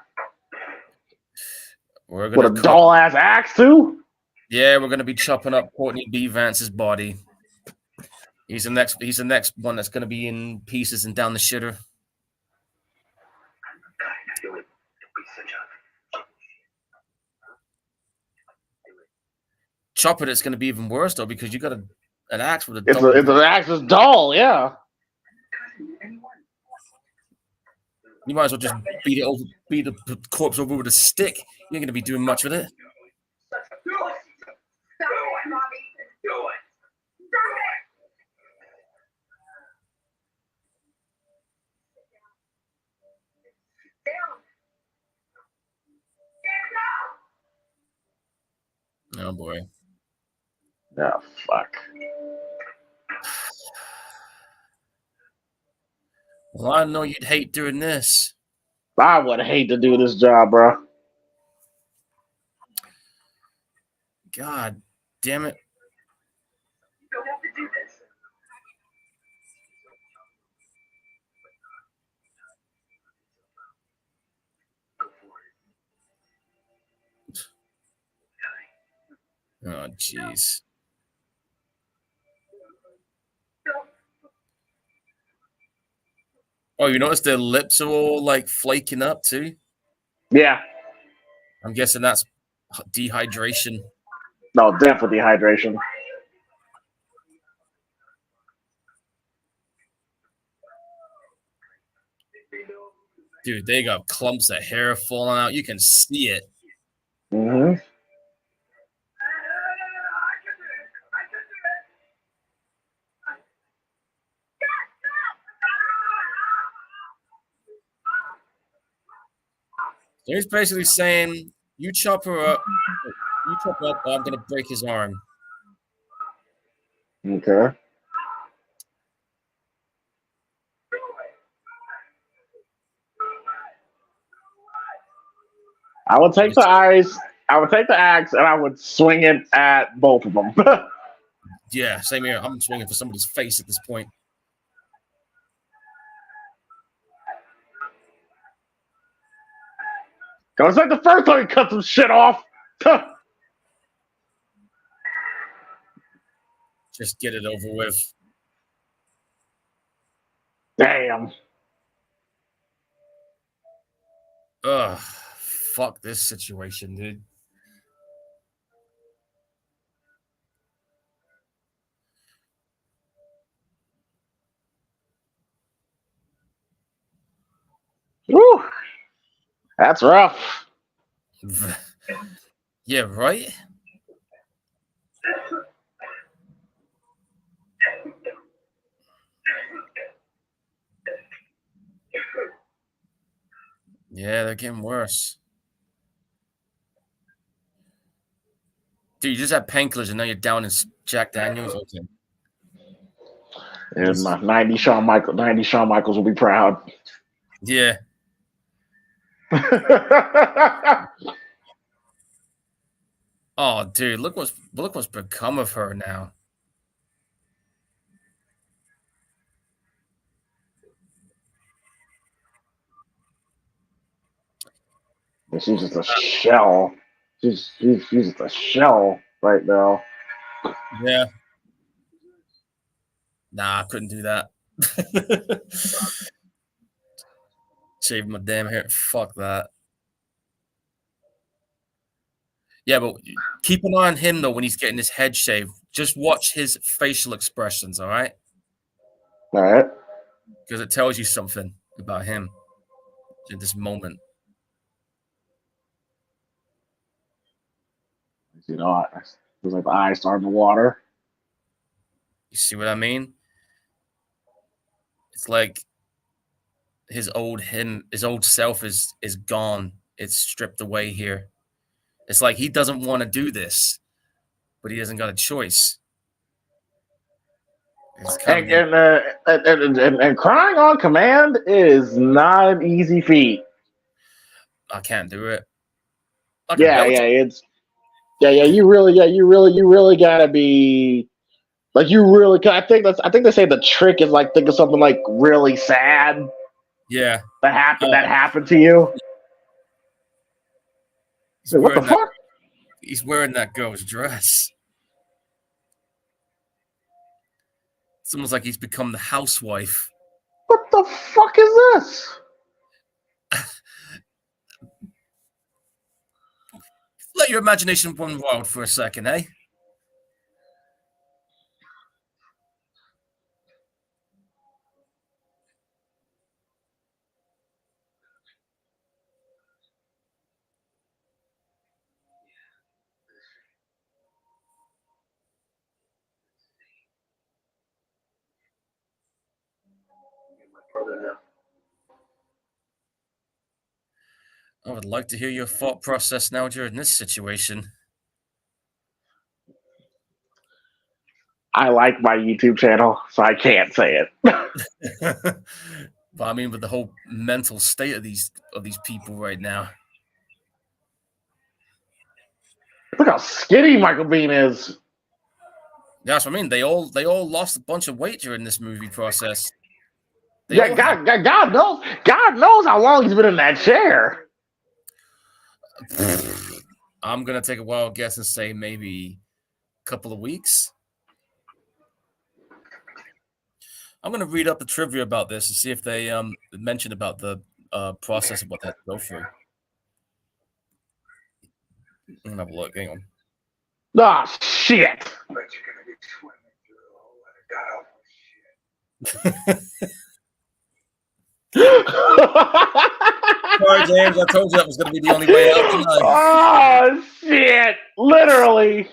We're gonna With a doll ass axe too? Yeah, we're gonna be chopping up Courtney B. Vance's body. He's the next one that's gonna be in pieces and down the shitter. Chop it's gonna be even worse though because you got an axe with a It's an axe's doll, yeah. You might as well just beat the corpse over with a stick. You ain't gonna be doing much with it. Oh boy. Oh fuck. Well, I know you'd hate doing this. I would hate to do this job, bro. God damn it. You don't have to do this. Oh, jeez. Oh, you notice their lips are all like flaking up too? Yeah. I'm guessing that's dehydration. No, definitely dehydration. Dude, they got clumps of hair falling out. You can see it. Mm-hmm. So he's basically saying, you chop her up, or I'm going to break his arm. Okay. I would take the ice. I would take the axe, and I would swing it at both of them. Yeah, same here. I'm swinging for somebody's face at this point. Cause it's like the first time he cut some shit off. Just get it over with. Damn. Ugh, fuck this situation, dude. Whew. That's rough. Yeah, right? Yeah, they're getting worse. Dude, you just had painkillers and now you're down in Jack Daniels? Okay. And my 90 Shawn Michaels will be proud. Yeah. Oh, dude, look what's become of her now. She's just a shell. She's just a shell right now. Yeah. Nah, I couldn't do that. Shave my damn hair. Fuck that. Yeah, but keep an eye on him though when he's getting his head shaved. Just watch his facial expressions, all right? All right. Because it tells you something about him in this moment. You know, it was like the eyes starting to water. You see what I mean? It's like his old self is gone. It's stripped away here. It's like he doesn't want to do this, but he hasn't got a choice. It's kind And of and crying on command is not an easy feat. I can't do it. I can Yeah, belch. it's you really gotta be like you really. I think they say the trick is like think of something like really sad Yeah. that happened to you. He's Like, what the wearing that. fuck? He's wearing that girl's dress. It's almost like he's become the housewife. What the fuck is this? Let your imagination run wild for a second, eh? I would like to hear your thought process now during this situation. I like my YouTube channel, so I can't say it. But I mean, with the whole mental state of these people right now. Look how skinny Michael Bean is. That's what I mean. They all lost a bunch of weight during this movie process. They Yeah, all have. God knows how long he's been in that chair. I'm gonna take a wild guess and say maybe a couple of weeks. I'm gonna read up the trivia about this and see if they mentioned about the process of what they had to go through. I'm gonna have a look. Hang on. Ah, shit. Bet you're gonna be swimming through all that god awful shit. Sorry, James. I told you that was gonna be the only way out tonight. Oh, shit. Literally.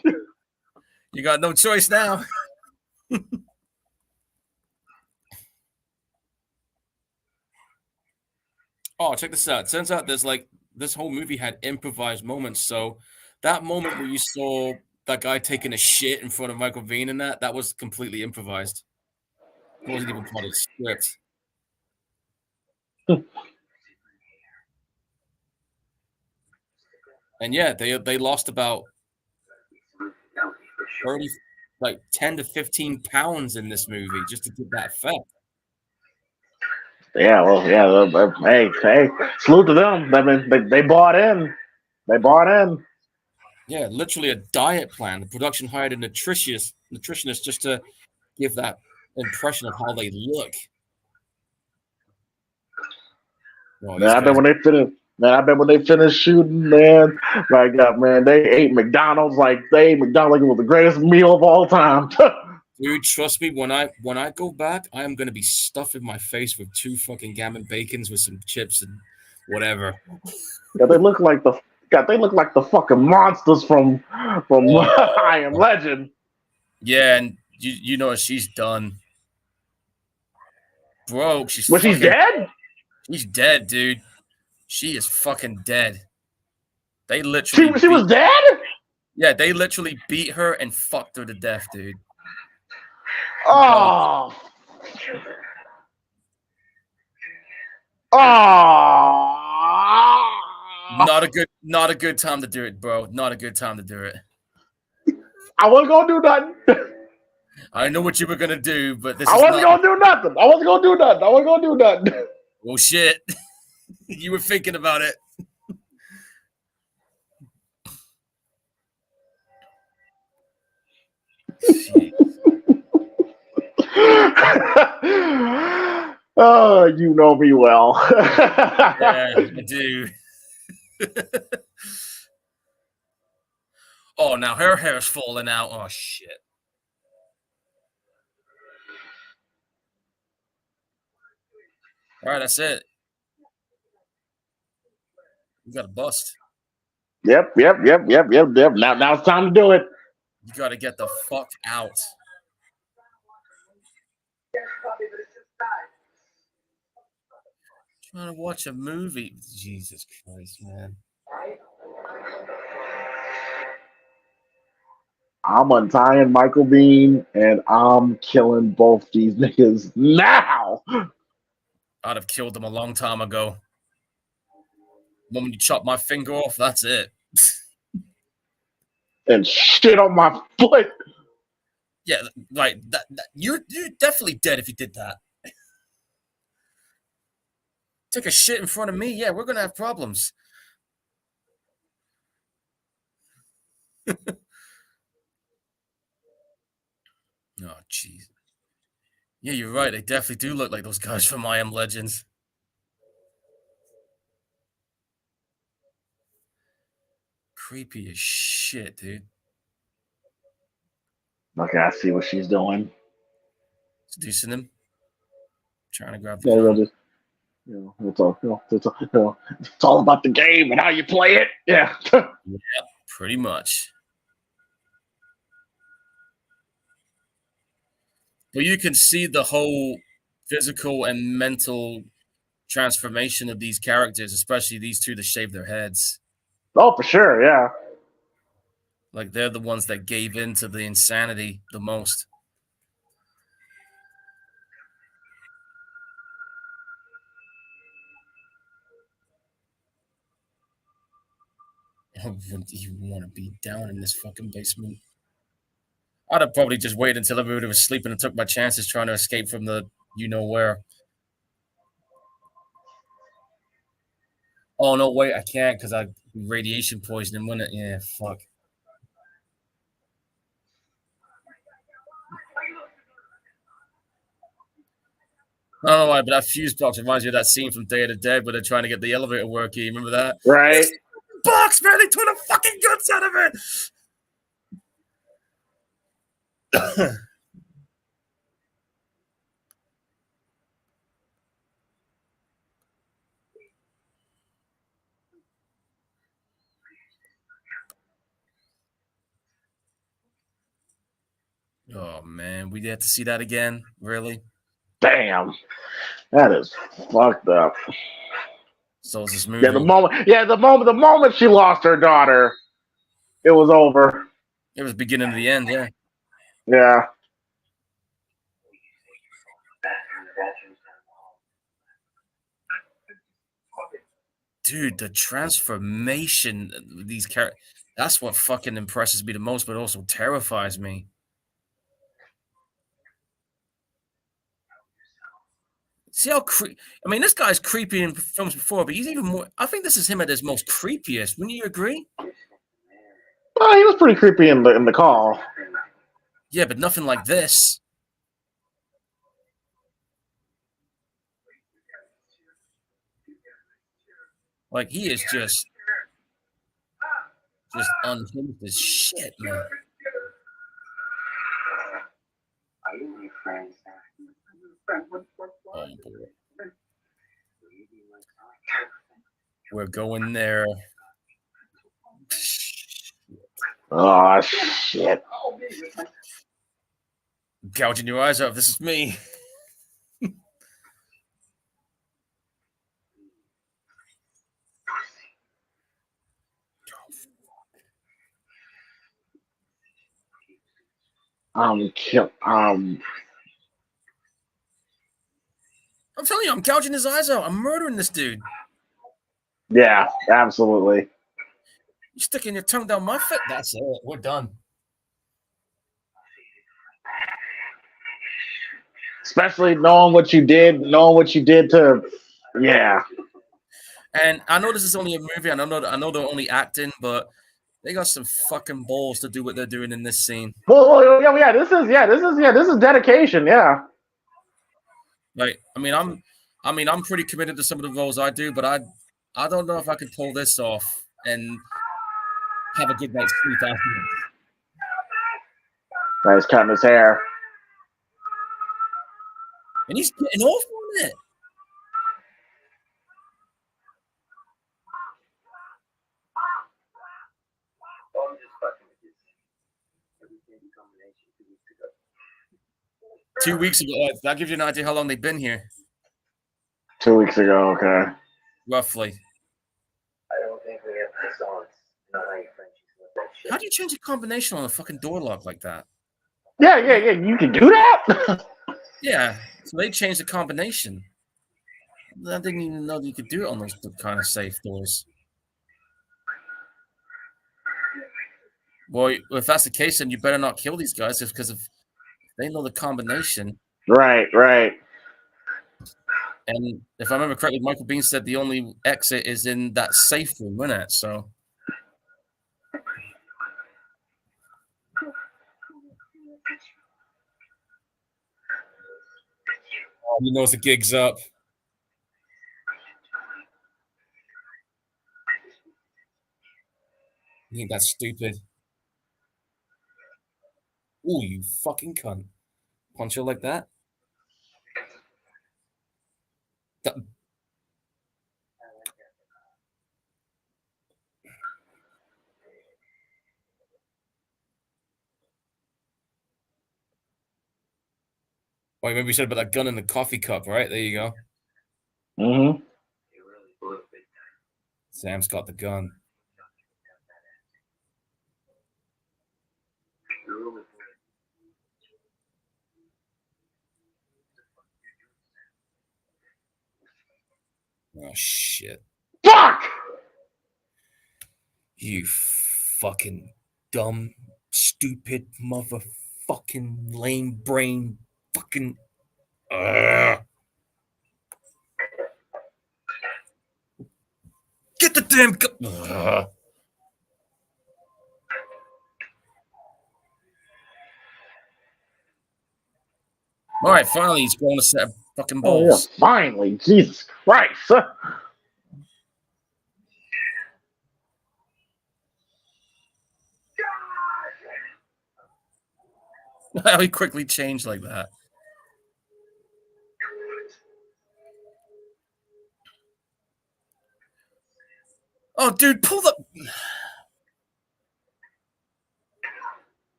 You got no choice now. Oh, check this out. Turns out there's like this whole movie had improvised moments. So that moment where you saw that guy taking a shit in front of Michael Biehn and that was completely improvised. It wasn't even part of the script. And yeah, they lost about 30, like 10 to 15 pounds in this movie just to get that effect. Yeah, well, yeah. Hey, salute to them. I mean, they bought in. They bought in. Yeah, literally a diet plan. The production hired a nutritionist just to give that impression of how they look. Oh, Man, I bet when they finished shooting, man, my God, man, they ate McDonald's like it was the greatest meal of all time. Dude, trust me, when I go back, I am gonna be stuffing my face with 2 fucking gammon bacons with some chips and whatever. Yeah, they look like the fucking monsters from I Am Legend. Yeah, and you know she's done. Bro, she's Dead? She's dead, dude. She is fucking dead. They She literally was dead? Yeah, they literally beat her and fucked her to death, dude. Oh. Oh. Not a good time to do it, bro. Not a good time to do it. I wasn't gonna do nothing. I know what you were gonna do, but I wasn't gonna do nothing. Well, shit. You were thinking about it. Oh, you know me well. Yeah, I do. Oh, now her hair's falling out. Oh, shit. All right, that's it. You got a bust. Yep. Now it's time to do it. You got to get the fuck out. Trying to watch a movie. Jesus Christ, man. I'm untying Michael Bean and I'm killing both these niggas now. I'd have killed them a long time ago. The moment you chop my finger off, that's it. And shit on my foot. Yeah, right. You're definitely dead if you did that. Took a shit in front of me. Yeah, we're gonna have problems. Oh, jeez. Yeah, you're right. They definitely do look like those guys from I Am Legends. Creepy as shit, dude. Okay, I see what she's doing. Seducing him. Trying to grab the gun. It's all about the game and how you play it. Yeah. Yeah, pretty much. But you can see the whole physical and mental transformation of these characters, especially these two that shave their heads. Oh, for sure, yeah. Like they're the ones that gave in to the insanity the most. I wouldn't even want to be down in this fucking basement. I'd have probably just waited until everybody was sleeping and took my chances trying to escape from the you-know-where. Oh, no, wait, I can't because I'd be radiation poisoning, wouldn't it? Yeah, fuck. I don't know why, but that fuse box reminds me of that scene from Day of the Dead where they're trying to get the elevator working. You remember that? Right. This box, man, they tore the fucking guts out of it. Oh, man, we had to see that again? Really? Damn. That is fucked up. So is this movie. Yeah, the moment she lost her daughter, it was over. It was the beginning of the end, yeah. Yeah. Dude, the transformation of these characters, that's what fucking impresses me the most, but also terrifies me. See how I mean, this guy's creepy in films before, but he's even more. I think this is him at his most creepiest. Wouldn't you agree? Well, he was pretty creepy in the call. Yeah, but nothing like this. Like, he is just unhinged as shit, man. Oh, boy. We're going there. Oh, shit. Gouging your eyes out. This is me. I'm telling you, I'm gouging his eyes out. I'm murdering this dude. Yeah, absolutely. You're sticking your tongue down my face. That's it. We're done. Especially knowing what you did to, yeah. And I know this is only a movie, and I know they're only acting, but they got some fucking balls to do what they're doing in this scene. Well, yeah. This is dedication. Yeah. Like, I mean, I'm pretty committed to some of the roles I do, but I don't know if I could pull this off and have a good night's sleep afterwards. He's cutting his hair. And he's getting off on it. Two weeks ago. That gives you an idea how long they've been here. 2 weeks ago, okay. Roughly. How do you change a combination on a fucking door lock like that? Yeah. You can do that? Yeah. So they changed the combination. I didn't even know that you could do it on those kind of safe doors. Well, if that's the case, then you better not kill these guys because if they know the combination. Right. And if I remember correctly, Michael Biehn said the only exit is in that safe room, isn't it? So. Oh, he knows the gig's up. You think that's stupid? Ooh, you fucking cunt. Punch her like that? Well, maybe we said about that gun in the coffee cup, right? There you go. Mm-hmm. Sam's got the gun. Oh, shit. Fuck! You fucking dumb, stupid, motherfucking lame brain, fucking. Get the damn gun. All right, finally, he's growing a set of fucking balls. Oh, yeah, finally. Jesus Christ. How he quickly changed like that. Oh, dude, pull the.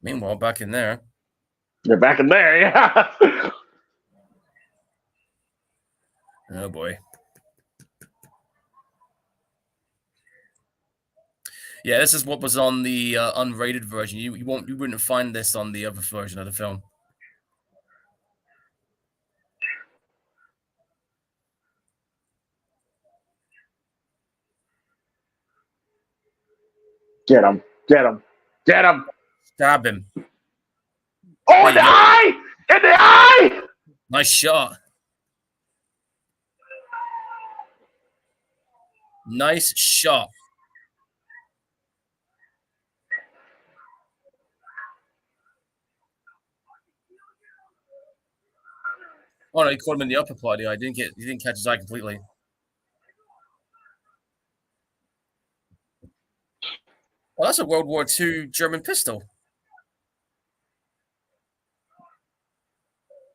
Meanwhile, back in there. You're back in there, yeah. Oh boy. Yeah, this is what was on the unrated version. You wouldn't find this on the other version of the film. Get him. Get him. Get him. Stab him. Oh, in the eye! In the eye! Nice shot. Nice shot. Oh no, he caught him in the upper part of the eye. He didn't catch his eye completely. Well, that's a World War II German pistol.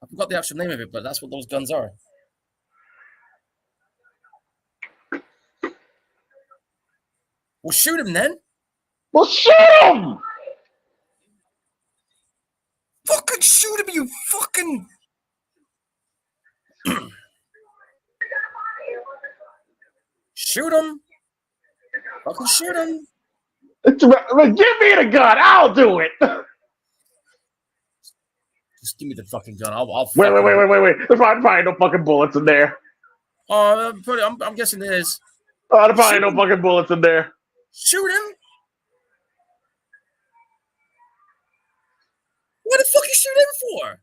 I forgot the actual name of it, but that's what those guns are. Well, shoot him then. Well, shoot him! Fucking shoot him, you fucking. Shoot him. Fucking shoot him. Give me the gun. I'll do it. Just give me the fucking gun. I'll Wait. There's probably no fucking bullets in there. I'm guessing there is. Oh, there's probably no fucking bullets in there. Shoot him. What the fuck you shoot him for?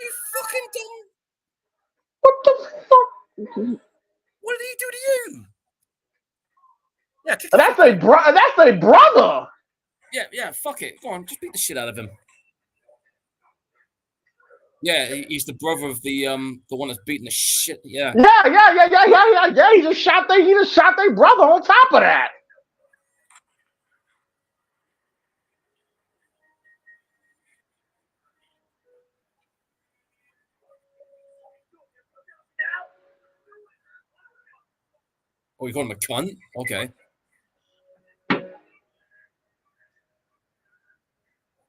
You fucking dumb. What the fuck? What did he do to you? Yeah, That's a brother. Yeah, fuck it. Go on, just beat the shit out of him. Yeah, he's the brother of the one that's beating the shit. Yeah. Yeah. He just shot their brother on top of that. Oh, you call him a cunt? Okay.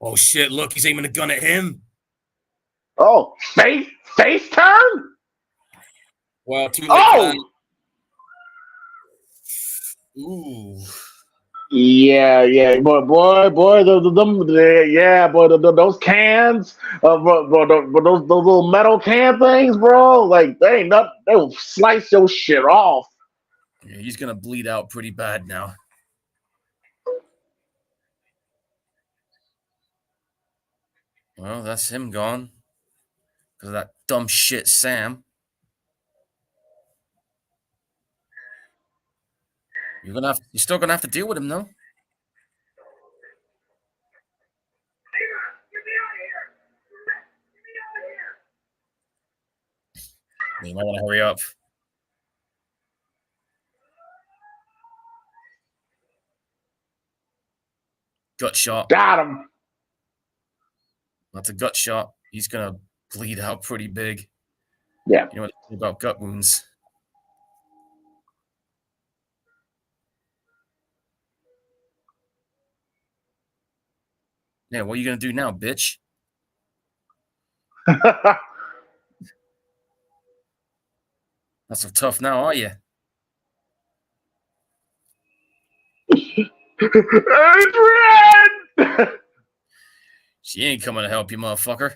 Oh shit! Look, he's aiming a gun at him. Oh, face turn. Well, too late. Oh. Ooh. Yeah, boy, those cans, those little metal can things, bro. Like they ain't nothing. They will slice your shit off. Yeah, he's gonna bleed out pretty bad now. Well, that's him gone because of that dumb shit, Sam. You're still gonna have to deal with him, though. You might want to hurry up. Gut shot. Got him. That's a gut shot. He's gonna bleed out pretty big. Yeah. You know what they say about gut wounds. Yeah, what are you gonna do now, bitch? Not so tough now, are you? Adrian! She ain't coming to help you, motherfucker.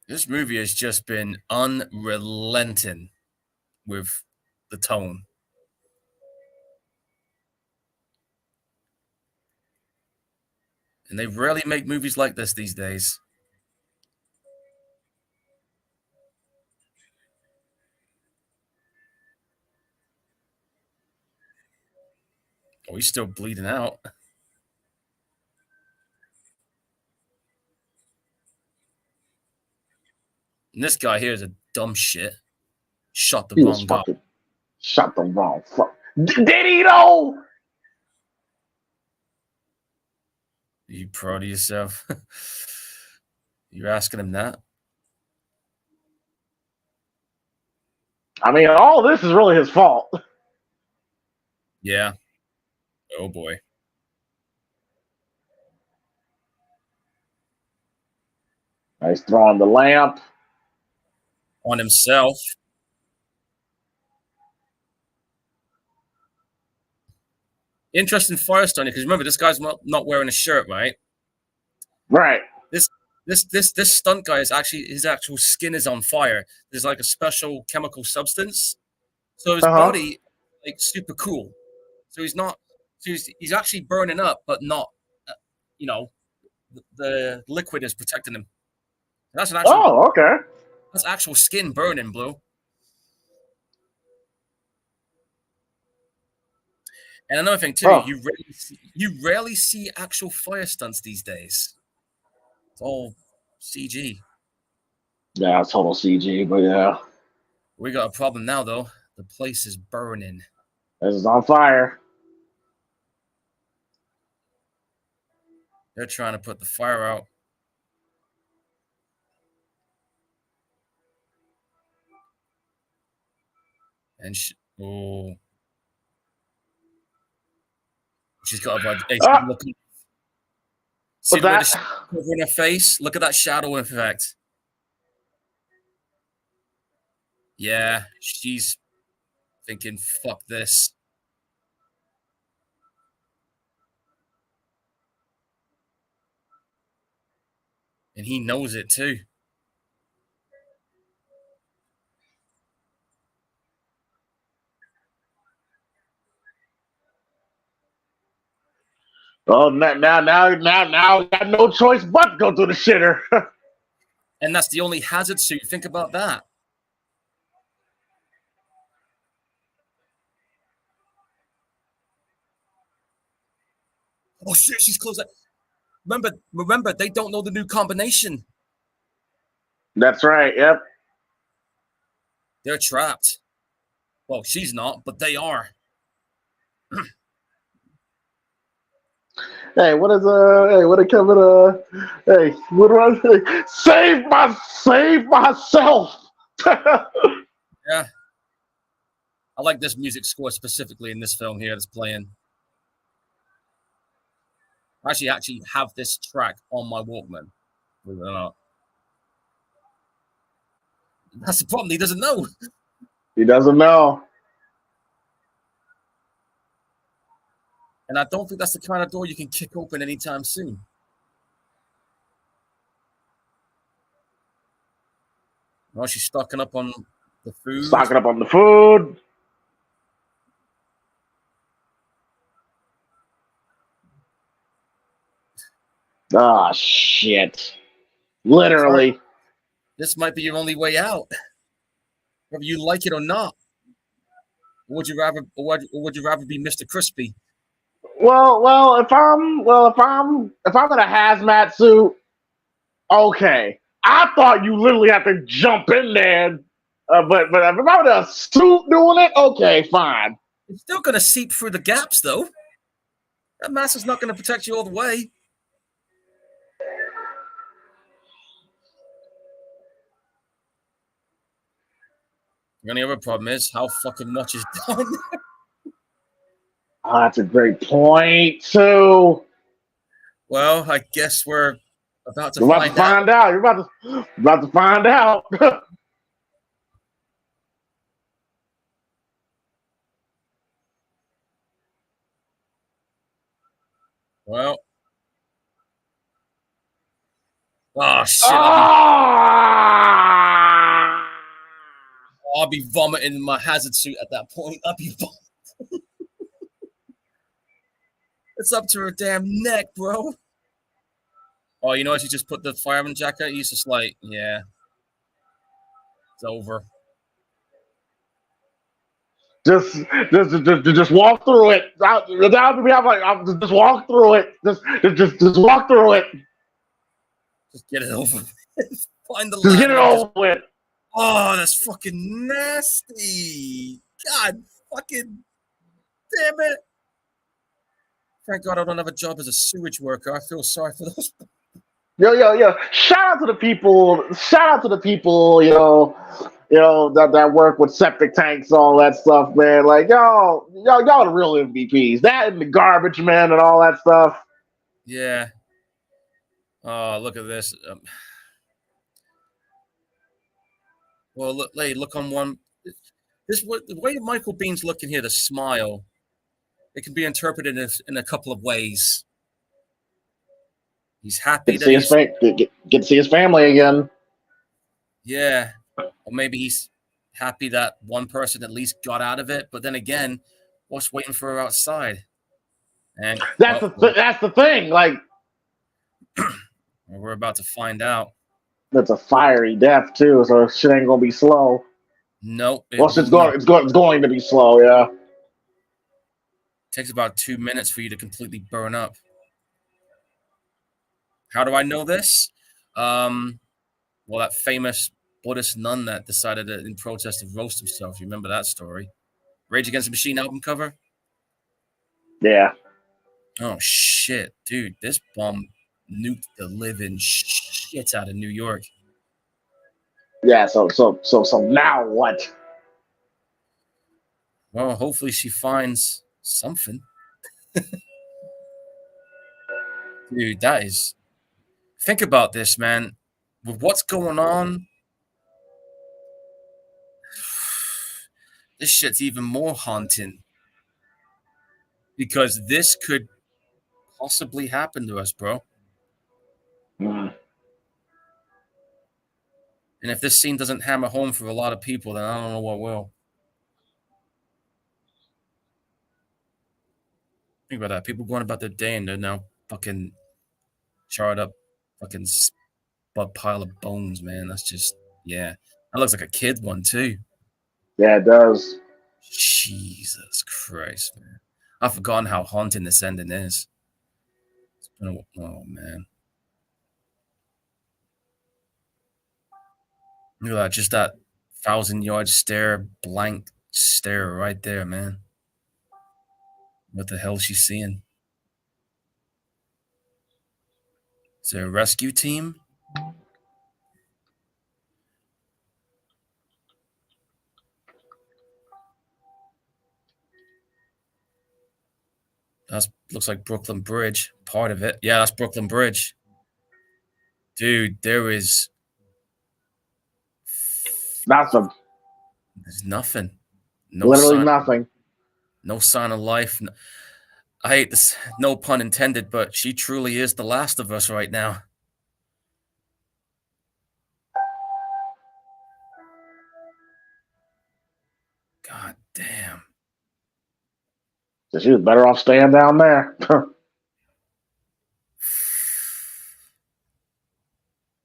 This movie has just been unrelenting with the tone. And they rarely make movies like this these days. Oh, he's still bleeding out. And this guy here is a dumb shit. Shot the He was wrong guy. fucking shot the wrong fuck. Did he though? Are you proud of yourself? You're asking him that? I mean, all this is really his fault. Yeah. Oh boy. He's throwing the lamp On himself. Interesting fire starting because remember this guy's not wearing a shirt, right? Right. This stunt guy is actually his actual skin is on fire. There's like a special chemical substance, so his body like super cool. So he's not. So he's actually burning up, but not. You know, the liquid is protecting him. That's an actual. Oh, okay. That's actual skin burning, Blue. And another thing too, you rarely see actual fire stunts these days. It's all CG. Yeah, it's total CG, but yeah. We got a problem now, though. The place is burning. This is on fire. They're trying to put the fire out. And oh, she's got a look. See the way the shadow in her face? Look at that shadow effect. Yeah, she's thinking, fuck this. And he knows it too. Oh, now, got no choice but to go through the shitter. And that's the only hazard suit. Think about that. Oh shit, she's close. Remember, they don't know the new combination. That's right. Yep. They're trapped. Well, she's not, but they are. Hey, what did Kevin hey, what do I say? Save myself. Yeah. I like this music score specifically in this film here that's playing. I actually have this track on my Walkman. Believe it or not. That's the problem. He doesn't know. He doesn't know. And I don't think that's the kind of door you can kick open anytime soon. Well, she's stocking up on the food. Stocking up on the food. Ah, shit. Literally. Sorry. This might be your only way out. Whether you like it or not. Or would you rather be Mr. Crispy? Well, if I'm in a hazmat suit, okay. I thought you literally have to jump in there, but if I'm in a suit doing it, okay, fine. It's still going to seep through the gaps, though. That mask is not going to protect you all the way. The only other problem is how fucking much is done. Oh, that's a great point, too. Well, I guess we're about to find out. You're about to find out. Well. Oh, shit. Ah! I'll be vomiting in my hazard suit at that point. I'll be vomiting. It's up to her damn neck, bro. Oh, you know, she just put the fireman jacket. He's just like, yeah, it's over. Just walk through it. Just walk through it. Just walk through it. Just get it over. Find the Just get it ladder. over with. Oh, that's fucking nasty. God, fucking damn it. Thank God I don't have a job as a sewage worker. I feel sorry for those. Yo. Shout out to the people. That work with septic tanks, all that stuff, man. Like y'all the real MVPs. That and the garbage man and all that stuff. Yeah. Oh, look at this. Well, look on one. The way Michael Bean's looking here, the smile, it can be interpreted in a couple of ways. He's happy Get to see his family again. Yeah. Or maybe he's happy that one person at least got out of it. But then again, what's waiting for her outside? And that's the thing. Like, we're about to find out. That's a fiery death too, so shit ain't gonna be slow. Nope. It's going to be slow. Yeah. It takes about 2 minutes for you to completely burn up. How do I know this? Well, that famous Buddhist nun that decided in protest to roast himself. You remember that story? Rage Against the Machine album cover? Yeah. Oh, shit. Dude, this bomb nuked the living shit out of New York. Yeah, so now what? Well, hopefully she finds something. Dude, that is... Think about this, man. With what's going on, this shit's even more haunting. Because this could possibly happen to us, bro. Mm. And if this scene doesn't hammer home for a lot of people, then I don't know what will. Think about that. People going about their day and they're now fucking charred up, fucking pile of bones, man. That's just, yeah. That looks like a kid one, too. Yeah, it does. Jesus Christ, man. I've forgotten how haunting this ending is. Oh, man. Look at that. Just that 1,000-yard stare, blank stare right there, man. What the hell is she seeing? Is there a rescue team? That looks like Brooklyn Bridge. Part of it. Yeah, that's Brooklyn Bridge. Dude, there is... Nothing. There's nothing. Literally nothing. No sign of life. No, I hate this. No pun intended, but she truly is the last of us right now. God damn. So she was better off staying down there.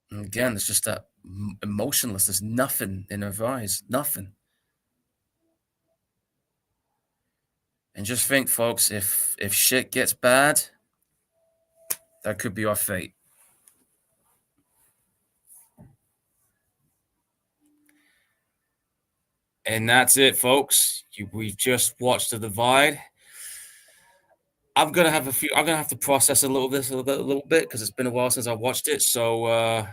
And again, it's just that emotionless. There's nothing in her eyes. Nothing. And just think, folks, if shit gets bad, that could be our fate. And that's it, folks. We've just watched The Divide. I'm gonna have to process a little bit because it's been a while since I watched it. So I'm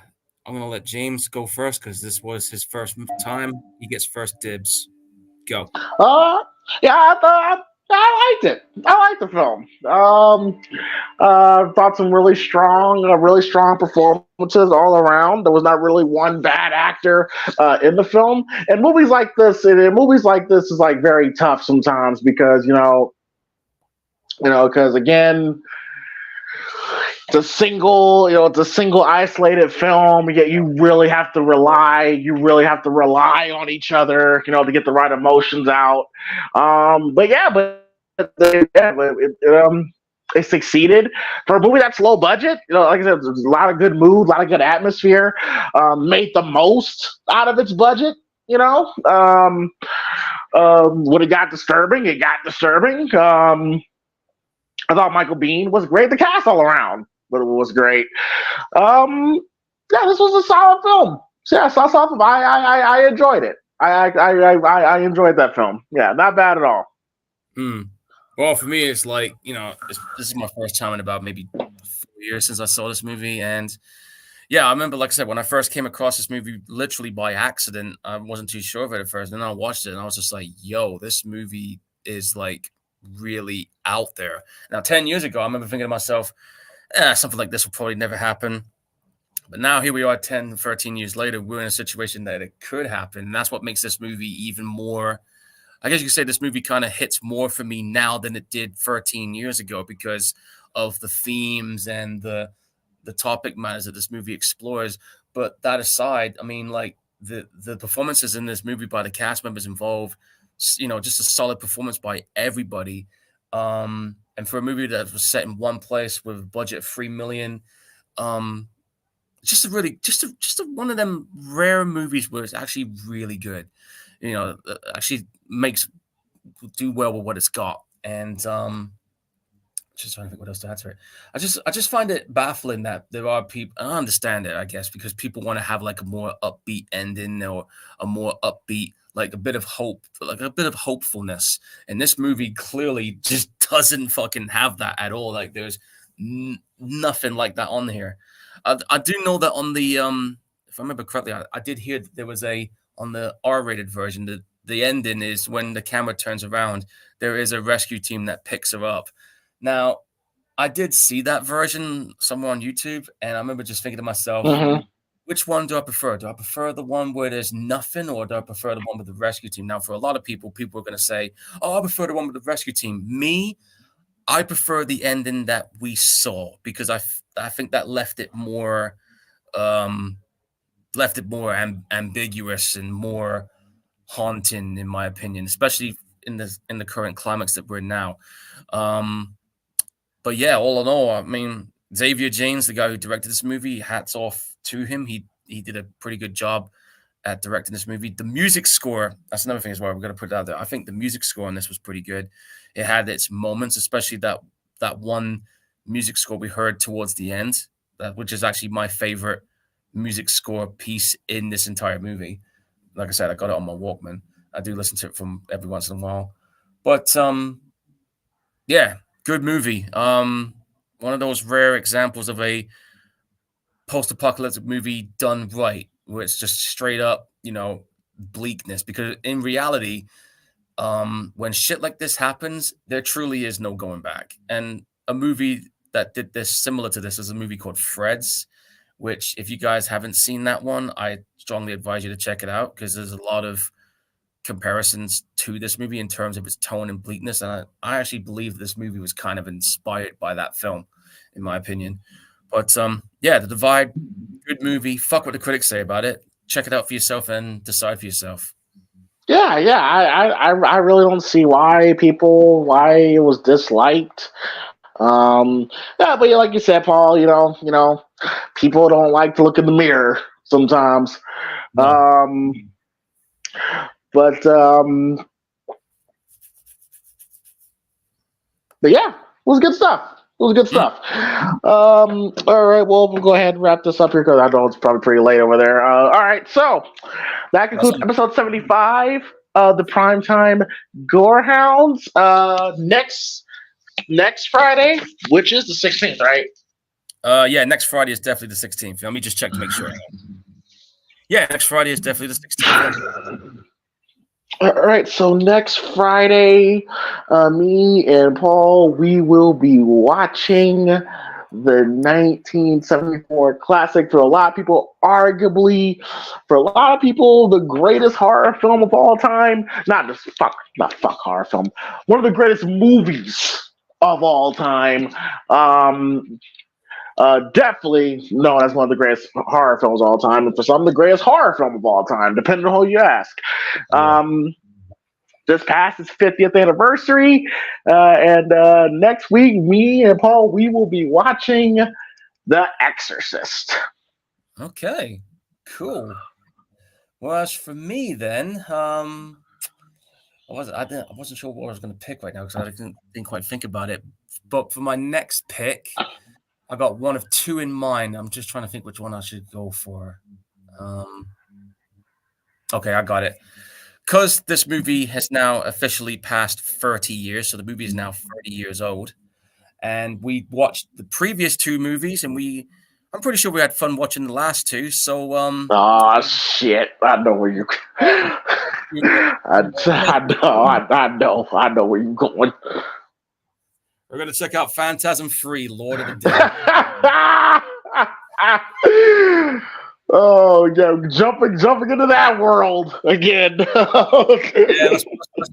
gonna let James go first because this was his first time. He gets first dibs. Go. Yeah, I liked it. I liked the film. Thought some really strong performances all around. There was not really one bad actor in the film. And movies like this is like very tough sometimes because because again, it's a single, it's a single isolated film. Yet you really have to rely on each other, to get the right emotions out. It succeeded for a movie that's low budget. Like I said, there's a lot of good mood, a lot of good atmosphere. Made the most out of its budget. When it got disturbing, it got disturbing. I thought Michael Biehn was great. The cast all around was great. Um, yeah, this was a solid film. So, yeah, solid film. I enjoyed it. I enjoyed that film. Yeah, not bad at all. Well, for me, it's like, this is my first time in about maybe 4 years since I saw this movie. And yeah, I remember, like I said, when I first came across this movie, literally by accident, I wasn't too sure of it at first. And then I watched it and I was just like, yo, this movie is like really out there. Now, 10 years ago, I remember thinking to myself, something like this will probably never happen. But now here we are 10, 13 years later, we're in a situation that it could happen. And that's what makes this movie even more, I guess you could say this movie kind of hits more for me now than it did 13 years ago because of the themes and the topic matters that this movie explores. But that aside, I mean, like the performances in this movie by the cast members involved, just a solid performance by everybody. And for a movie that was set in one place with a budget of $3 million, just one of them rare movies where it's actually really good. Actually makes do well with what it's got. And just trying to think what else to add to it. I just find it baffling that there are people. I understand it, I guess, because people want to have like a more upbeat ending or a more upbeat, like a bit of hope, like a bit of hopefulness. And this movie clearly just doesn't fucking have that at all. Like there's nothing like that on here. I do know that on the if I remember correctly, I did hear that there was on the R-rated version, the ending is when the camera turns around, there is a rescue team that picks her up. Now, I did see that version somewhere on YouTube, and I remember just thinking to myself, which one do I prefer? Do I prefer the one where there's nothing, or do I prefer the one with the rescue team? Now, for a lot of people are going to say, oh, I prefer the one with the rescue team. Me, I prefer the ending that we saw because I think that left it more ambiguous and more haunting, in my opinion, especially in the current climax that we're in now. But yeah, all in all, I mean, Xavier James, the guy who directed this movie, hats off to him. He did a pretty good job at directing this movie. The music score, that's another thing as well. We're going to put it out there. I think the music score on this was pretty good. It had its moments, especially that one music score we heard towards the end, which is actually my favorite music score piece in this entire movie. Like I said, I got it on my Walkman. I do listen to it from every once in a while. But yeah, good movie. One of those rare examples of a post-apocalyptic movie done right, where it's just straight up, bleakness. Because in reality, when shit like this happens, there truly is no going back. And a movie that did this similar to this is a movie called Freds, which if you guys haven't seen that one, I strongly advise you to check it out because there's a lot of comparisons to this movie in terms of its tone and bleakness. And I actually believe this movie was kind of inspired by that film, in my opinion. But yeah, The Divide, good movie. Fuck what the critics say about it. Check it out for yourself and decide for yourself. Yeah. I really don't see why it was disliked. Yeah, but like you said, Paul, people don't like to look in the mirror sometimes. No. But yeah, it was good stuff. All right, well, we'll go ahead and wrap this up here because I know it's probably pretty late over there. All right, so that concludes episode 75 of the Primetime Gorehounds. Next Friday, which is the 16th, right? Yeah, next Friday is definitely the 16th. Let me just check to make sure. Yeah, next Friday is definitely the 16th. All right, so next Friday, me and Paul, we will be watching the 1974 classic. For a lot of people, arguably, the greatest horror film of all time. Not horror film. One of the greatest movies of all time. Definitely known as one of the greatest horror films of all time, and for some, the greatest horror film of all time, depending on who you ask. Just passed its 50th anniversary, and next week, me and Paul, we will be watching The Exorcist. Okay, cool. Well, as for me, then, I wasn't sure what I was going to pick right now because I didn't quite think about it. But for my next pick, I got one of two in mind. I'm just trying to think which one I should go for. Okay, I got it. Because this movie has now officially passed 30 years, so the movie is now 30 years old. And we watched the previous two movies, and I'm pretty sure we had fun watching the last two. So, oh shit! I know where you. I know where you're going. We're gonna check out Phantasm 3: Lord of the Dead. Oh yeah, jumping into that world again. Yeah,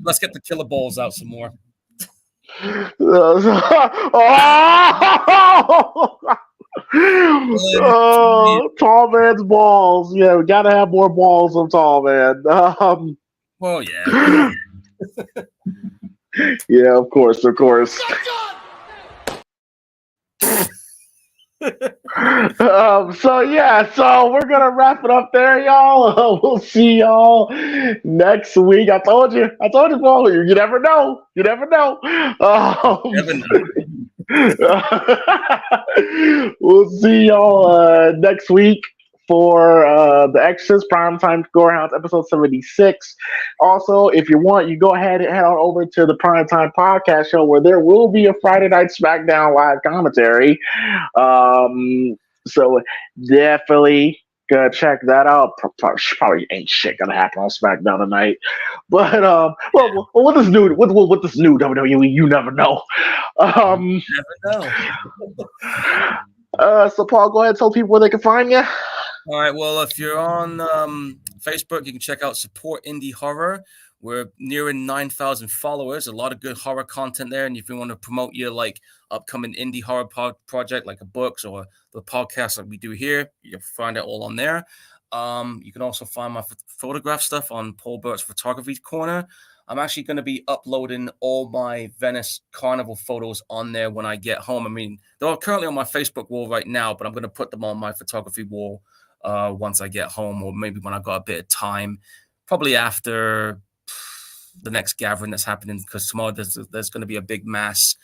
let's get the killer balls out some more. Oh, tall man's balls. Yeah, we gotta have more balls of tall man. Well, yeah. Yeah, of course. So we're gonna wrap it up there, y'all. We'll see y'all next week. I told you, Paul. You never know. We'll see y'all next week for The Exorcist PrimeTime Gorehounds episode 76. Also, if you want, you go ahead and head on over to the PrimeTime Podcast Show where there will be a Friday Night SmackDown live commentary. So definitely go check that out. Probably ain't shit gonna happen on SmackDown tonight, but well, with this new WWE, you never know. Never know. So Paul, go ahead and tell people where they can find you. All right. Well, if you're on Facebook, you can check out Support Indie Horror. We're nearing 9,000 followers. A lot of good horror content there. And if you want to promote your upcoming indie horror project, like a books or the podcast that we do here, you can find it all on there. You can also find my photograph stuff on Paul Burt's Photography Corner. I'm actually going to be uploading all my Venice Carnival photos on there when I get home. I mean, they're currently on my Facebook wall right now, but I'm going to put them on my photography wall once I get home, or maybe when I got a bit of time, probably after the next gathering that's happening, because tomorrow there's going to be a big mass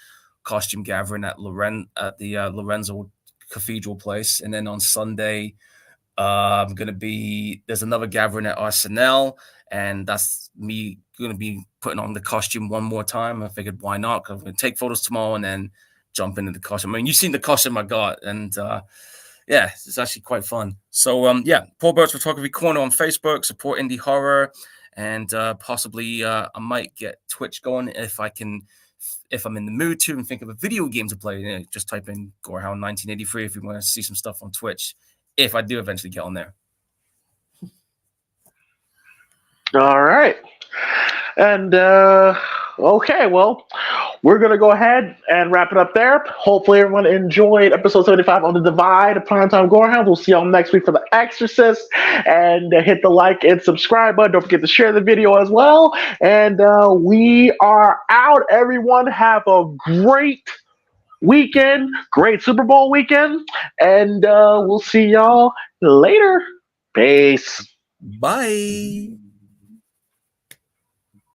costume gathering at the Lorenzo Cathedral place, and then on Sunday there's another gathering at Arsenal, and that's me going to be putting on the costume one more time. I figured why not, because I'm going to take photos tomorrow and then jump into the costume. I mean, you've seen the costume I got, and yeah, it's actually quite fun. So yeah, Paul Burt's Photography Corner on Facebook, Support Indie Horror, and possibly I might get Twitch going if I'm in the mood to and think of a video game to play. Just type in Gorehound 1983 if you want to see some stuff on Twitch, if I do eventually get on there. All right. And okay, well, we're going to go ahead and wrap it up there. Hopefully everyone enjoyed episode 75 on The Divide of PrimeTime Gorehounds. We'll see y'all next week for The Exorcist. And hit the like and subscribe button. Don't forget to share the video as well. And we are out, everyone. Have a great weekend. Great Super Bowl weekend. And we'll see y'all later. Peace. Bye.